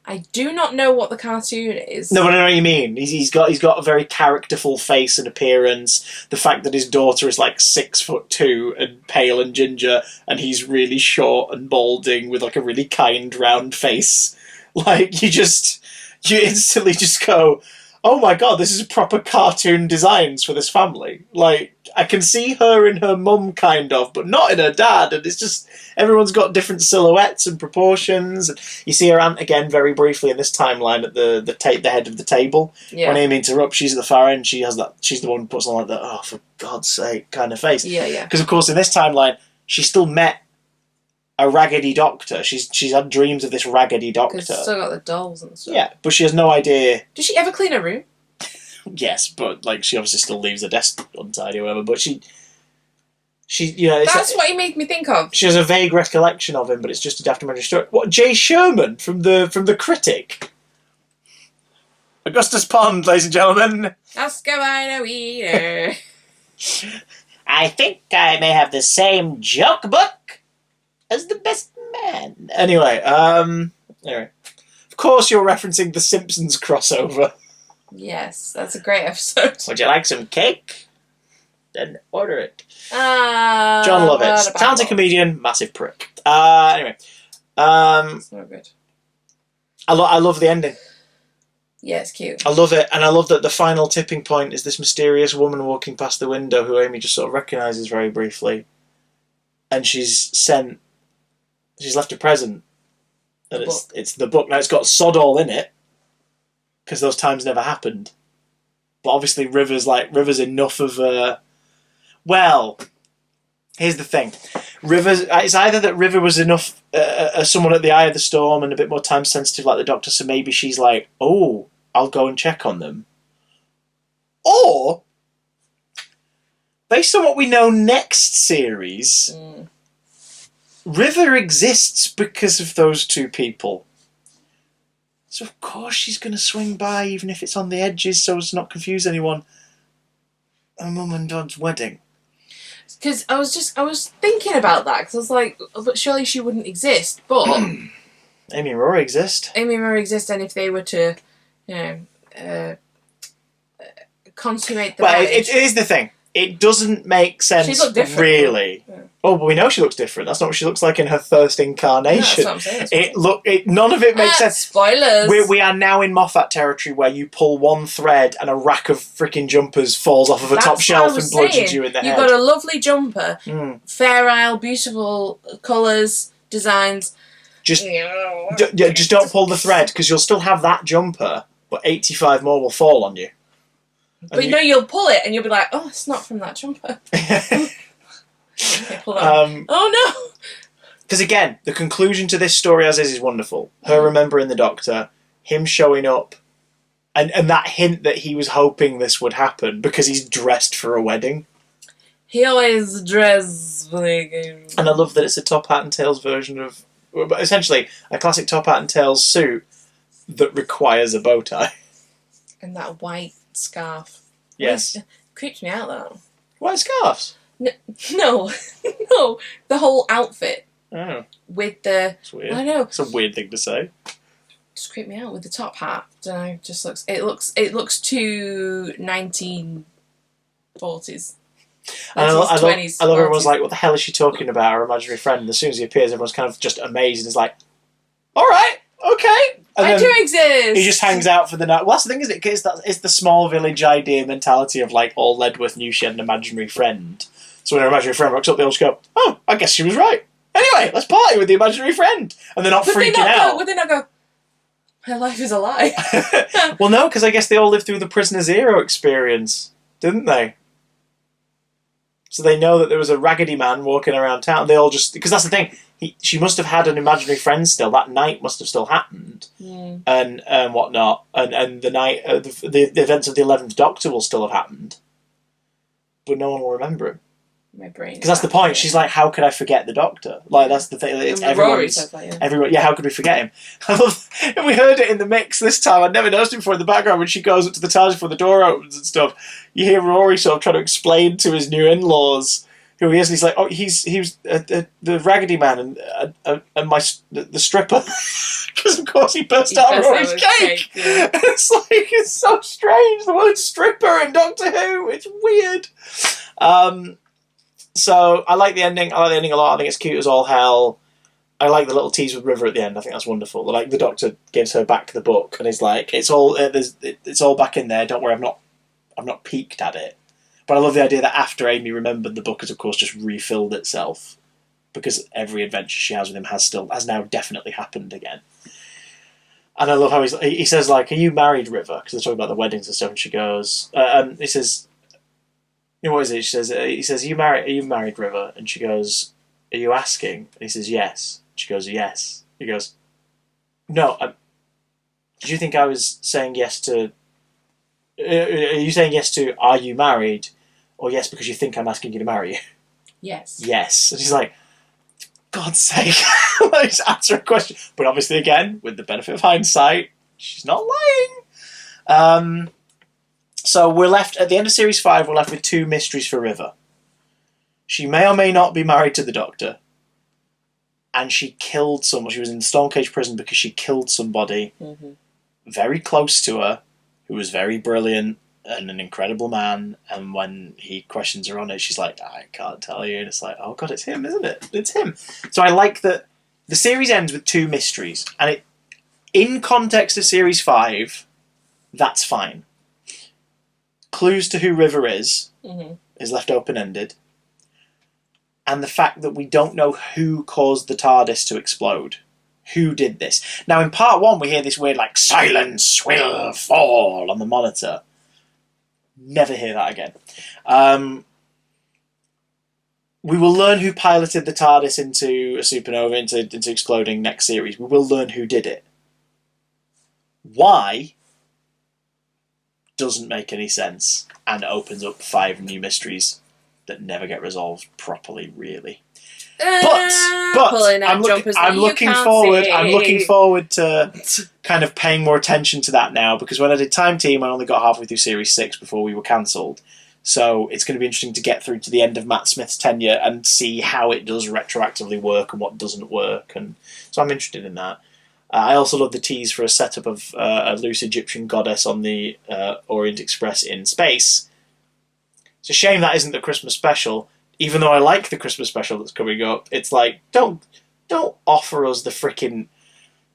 S1: I do not know what the cartoon is.
S2: No, but I know what you mean. He's got a very characterful face and appearance. The fact that his daughter is like 6'2" and pale and ginger, and he's really short and balding with like a really kind round face. Like you instantly just go, oh my god, this is proper cartoon designs for this family. Like, I can see her in her mum, kind of, but not in her dad. And it's just, everyone's got different silhouettes and proportions. And you see her aunt again very briefly in this timeline at the head of the table.
S1: Yeah.
S2: When Amy interrupts, she's at the far end. She's the one who puts on like the, oh, for God's sake, kind of face.
S1: Yeah, yeah.
S2: Because, of course, in this timeline, she still met a raggedy doctor. She's had dreams of this raggedy doctor.
S1: Because she's still got the dolls and stuff.
S2: Yeah, but she has no idea.
S1: Does she ever clean her room?
S2: Yes, but like she obviously still leaves her desk untidy or whatever. But she
S1: That's what he made me think of.
S2: She has a vague recollection of him, but it's just a daft imaginary story. What, Jay Sherman from the Critic? Augustus Pond, ladies and gentlemen.
S1: Oscar Wilde.
S2: I think I may have the same joke book as the best man. Anyway, of course you're referencing the Simpsons crossover.
S1: Yes, that's a great episode.
S2: Would you like some cake? Then order it.
S1: John
S2: John Lovitz, talented comedian, massive prick. Anyway,
S1: it's not good.
S2: I love the ending.
S1: Yeah, it's cute.
S2: I love it, and I love that the final tipping point is this mysterious woman walking past the window who Amy just sort of recognises very briefly, and she's left a present, and it's the book. Now it's got sod all in it, because those times never happened. But obviously River's enough of a... Well, here's the thing. It's either that River was enough someone at the eye of the storm and a bit more time sensitive like the Doctor, so maybe she's like, oh, I'll go and check on them. Or, based on what we know next series, River exists because of those two people. So of course she's going to swing by, even if it's on the edges, so as to not confuse anyone. A mum and dad's wedding.
S1: Because I was thinking about that, because I was like, but surely she wouldn't exist, but...
S2: Amy and Rory exist.
S1: Amy and Rory exist, and if they were to, consummate the marriage...
S2: Well, it is the thing. It doesn't make sense,
S1: she looked different,
S2: really. Yeah. Oh, but we know she looks different. That's not what she looks like in her first incarnation.
S1: No, that's what I'm saying.
S2: None of it makes sense.
S1: Spoilers!
S2: We are now in Moffat territory where you pull one thread and a rack of freaking jumpers falls off of a top shelf and bludgeons you in the head.
S1: You've got a lovely jumper, Fair Isle, beautiful colours, designs.
S2: Just don't pull the thread, because you'll still have that jumper, but 85 more will fall on you.
S1: But you'll pull it and you'll be like, oh, it's not from that jumper. Oh no!
S2: Because again, the conclusion to this story as is wonderful. Her remembering the Doctor, him showing up, and that hint that he was hoping this would happen because he's dressed for a wedding.
S1: He always dresses like...
S2: And I love that it's a Top Hat and Tails version of... essentially, a classic Top Hat and Tails suit that requires a bow tie.
S1: And that white scarf.
S2: Yes.
S1: It creeps me out, though.
S2: White scarves?
S1: No. No. The whole outfit.
S2: Oh.
S1: With the...
S2: It's weird.
S1: I know.
S2: It's a weird thing to say.
S1: Just creep me out with the top hat. Don't know. Just looks... It looks too 1940s.
S2: And I love
S1: 20s,
S2: everyone's like, what the hell is she talking about, our imaginary friend? And as soon as he appears, everyone's kind of just amazed and is like, alright, okay. And
S1: I do exist!
S2: He just hangs out for the night. Well, that's the thing, isn't it? It's the small village idea mentality of like, all Ledworth knew she had an imaginary friend. So when her imaginary friend rocks up, they all just go, oh, I guess she was right. Anyway, let's party with the imaginary friend. And they're not freaking out.
S1: Would they not go, her life is a lie?
S2: Well, no, because I guess they all lived through the Prisoner Zero experience, didn't they? So they know that there was a raggedy man walking around town. They all just... Because that's the thing. she must have had an imaginary friend still. That night must have still happened, and whatnot, and the night the events of the 11th Doctor will still have happened, but no one will remember him.
S1: My brain.
S2: Because that's the point. She's like, how could I forget the Doctor? Like, that's the thing. It's
S1: Rory says that, yeah.
S2: Everyone, yeah, how could we forget him? And we heard it in the mix this time. I'd never noticed it before in the background when she goes up to the TARDIS before the door opens and stuff. You hear Rory sort of trying to explain to his new in-laws who he is, and he's like, oh, he was the Raggedy Man and the stripper. Because, of course, he burst out of Rory's cake.
S1: Yeah.
S2: It's so strange. The word stripper in Doctor Who. It's weird. So I like the ending. I like the ending a lot. I think it's cute as all hell. I like the little tease with River at the end. I think that's wonderful. Like the Doctor gives her back the book and is like, it's all back in there. Don't worry, I've not peeked at it. But I love the idea that after Amy remembered, the book has of course just refilled itself because every adventure she has with him has now definitely happened again. And I love how he says like, "Are you married, River?" Because they're talking about the weddings and stuff, and she goes, he says. What is it? He says, are you married, River? And she goes, are you asking? And he says, yes. She goes, yes. He goes, no. Did you think I was saying yes to... Are you saying yes to, are you married? Or yes because you think I'm asking you to marry you?
S1: Yes.
S2: Yes. And she's like, God's sake. Let's answer a question. But obviously, again, with the benefit of hindsight, she's not lying. So we're left, at the end of Series 5, we're left with 2 mysteries for River. She may or may not be married to the Doctor. And she killed someone. She was in Stormcage prison because she killed somebody very close to her, who was very brilliant and an incredible man. And when he questions her on it, she's like, I can't tell you. And it's like, oh God, it's him, isn't it? It's him. So I like that the series ends with 2 mysteries. And in context of Series 5, that's fine. Clues to who River is left open-ended. And the fact that we don't know who caused the TARDIS to explode. Who did this? Now, in part 1, we hear this weird, like, silence will fall on the monitor. Never hear that again. We will learn who piloted the TARDIS into a supernova, into exploding next series. We will learn who did it. Why? Doesn't make any sense and opens up 5 new mysteries that never get resolved properly, really. But I'm looking forward to kind of paying more attention to that now, because when I did Time Team, I only got halfway through Series 6 before we were cancelled. So it's going to be interesting to get through to the end of Matt Smith's tenure and see how it does retroactively work and what doesn't work. And so I'm interested in that. I also love the tease for a setup of a loose Egyptian goddess on the Orient Express in space. It's a shame that isn't the Christmas special, even though I like the Christmas special that's coming up. It's like, don't offer us the frickin'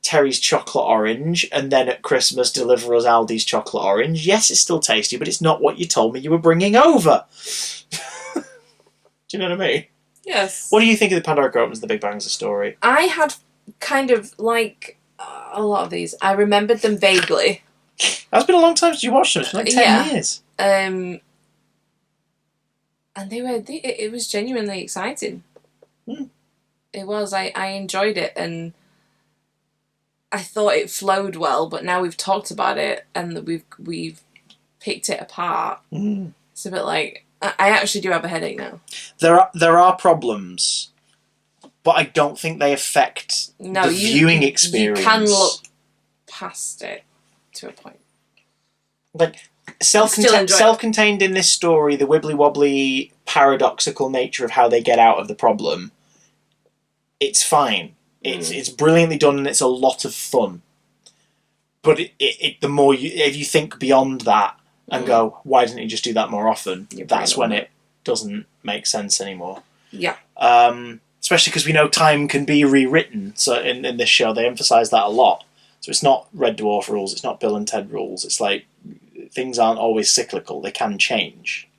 S2: Terry's chocolate orange and then at Christmas deliver us Aldi's chocolate orange. Yes, it's still tasty, but it's not what you told me you were bringing over. Do you know what I mean?
S1: Yes.
S2: What do you think of the Pandorica Opens, The Big Bang's a story?
S1: I had kind of like a lot of these. I remembered them vaguely.
S2: That's been a long time since you watched them. It's been like 10 years.
S1: And it was genuinely exciting. It was. I enjoyed it, and I thought it flowed well, but now we've talked about it and that we've picked it apart. It's a bit like, I actually do have a headache now.
S2: There are problems, but I don't think they affect the viewing experience.
S1: You can look past it to a point.
S2: Like, self-contained in this story, the wibbly-wobbly, paradoxical nature of how they get out of the problem, it's fine. It's brilliantly done and it's a lot of fun. But the more if you think beyond that and go, why didn't he just do that more often? That's when it doesn't make sense anymore.
S1: Yeah.
S2: Especially because we know time can be rewritten. So in this show, they emphasise that a lot. So it's not Red Dwarf rules, it's not Bill and Ted rules. It's like things aren't always cyclical; they can change.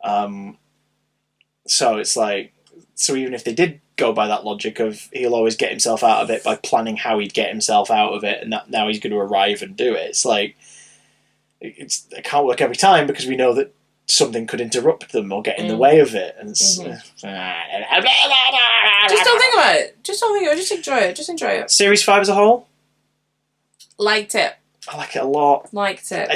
S2: So it's like, so even if they did go by that logic of he'll always get himself out of it by planning how he'd get himself out of it, and that now he's going to arrive and do it. It's like it can't work every time because we know that something could interrupt them or get in the way of it. And
S1: just don't think about it. Just don't think about it. Just enjoy it. Just enjoy it.
S2: Series 5 as a whole?
S1: Liked it.
S2: I like it a lot.
S1: Liked it.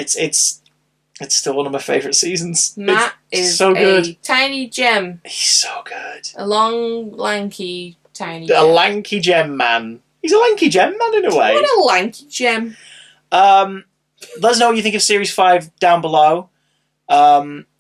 S2: It's still one of my favourite seasons.
S1: Matt is
S2: so good.
S1: a tiny gem.
S2: He's so good.
S1: A long, lanky, tiny
S2: A
S1: gem.
S2: lanky gem man. He's a lanky gem man in a way.
S1: What a lanky gem.
S2: Let us know what you think of Series 5 down below.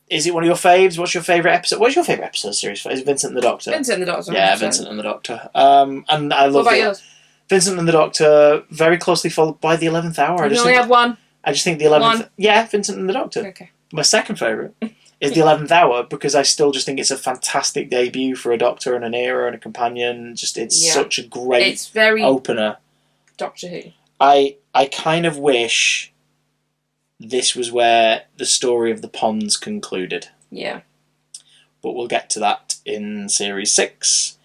S2: Is it one of your faves? What's your favourite episode? What's your favourite episode of Series 5? Is it Vincent and the Doctor?
S1: Vincent and the Doctor. 100%.
S2: Yeah, Vincent and the Doctor. And I love
S1: What about yours?
S2: Vincent and the Doctor, very closely followed by the 11th Hour.
S1: You only have one.
S2: I just think the 11th...
S1: One.
S2: Yeah, Vincent and the Doctor.
S1: Okay.
S2: My second favourite is the 11th Hour, because I still just think it's a fantastic debut for a Doctor and an era and a companion. It's such a great
S1: It's very
S2: opener.
S1: Doctor Who.
S2: I kind of wish this was where the story of the ponds concluded.
S1: Yeah.
S2: But we'll get to that in Series 6.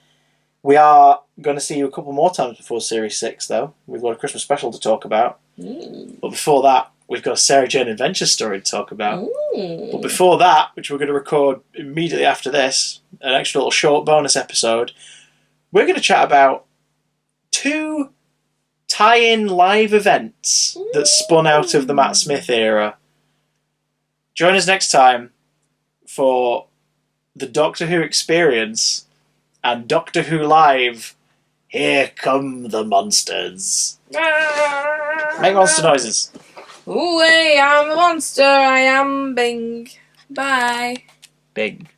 S2: We are going to see you a couple more times before Series 6, though. We've got a Christmas special to talk about. But before that, we've got a Sarah Jane Adventure story to talk about. But before that, which we're going to record immediately after this, an extra little short bonus episode, we're going to chat about 2 tie-in live events that spun out of the Matt Smith era. Join us next time for the Doctor Who experience and Doctor Who Live. Here come the monsters. Make monster noises.
S1: Ooh, I'm a monster. I am Bing. Bye.
S2: Big.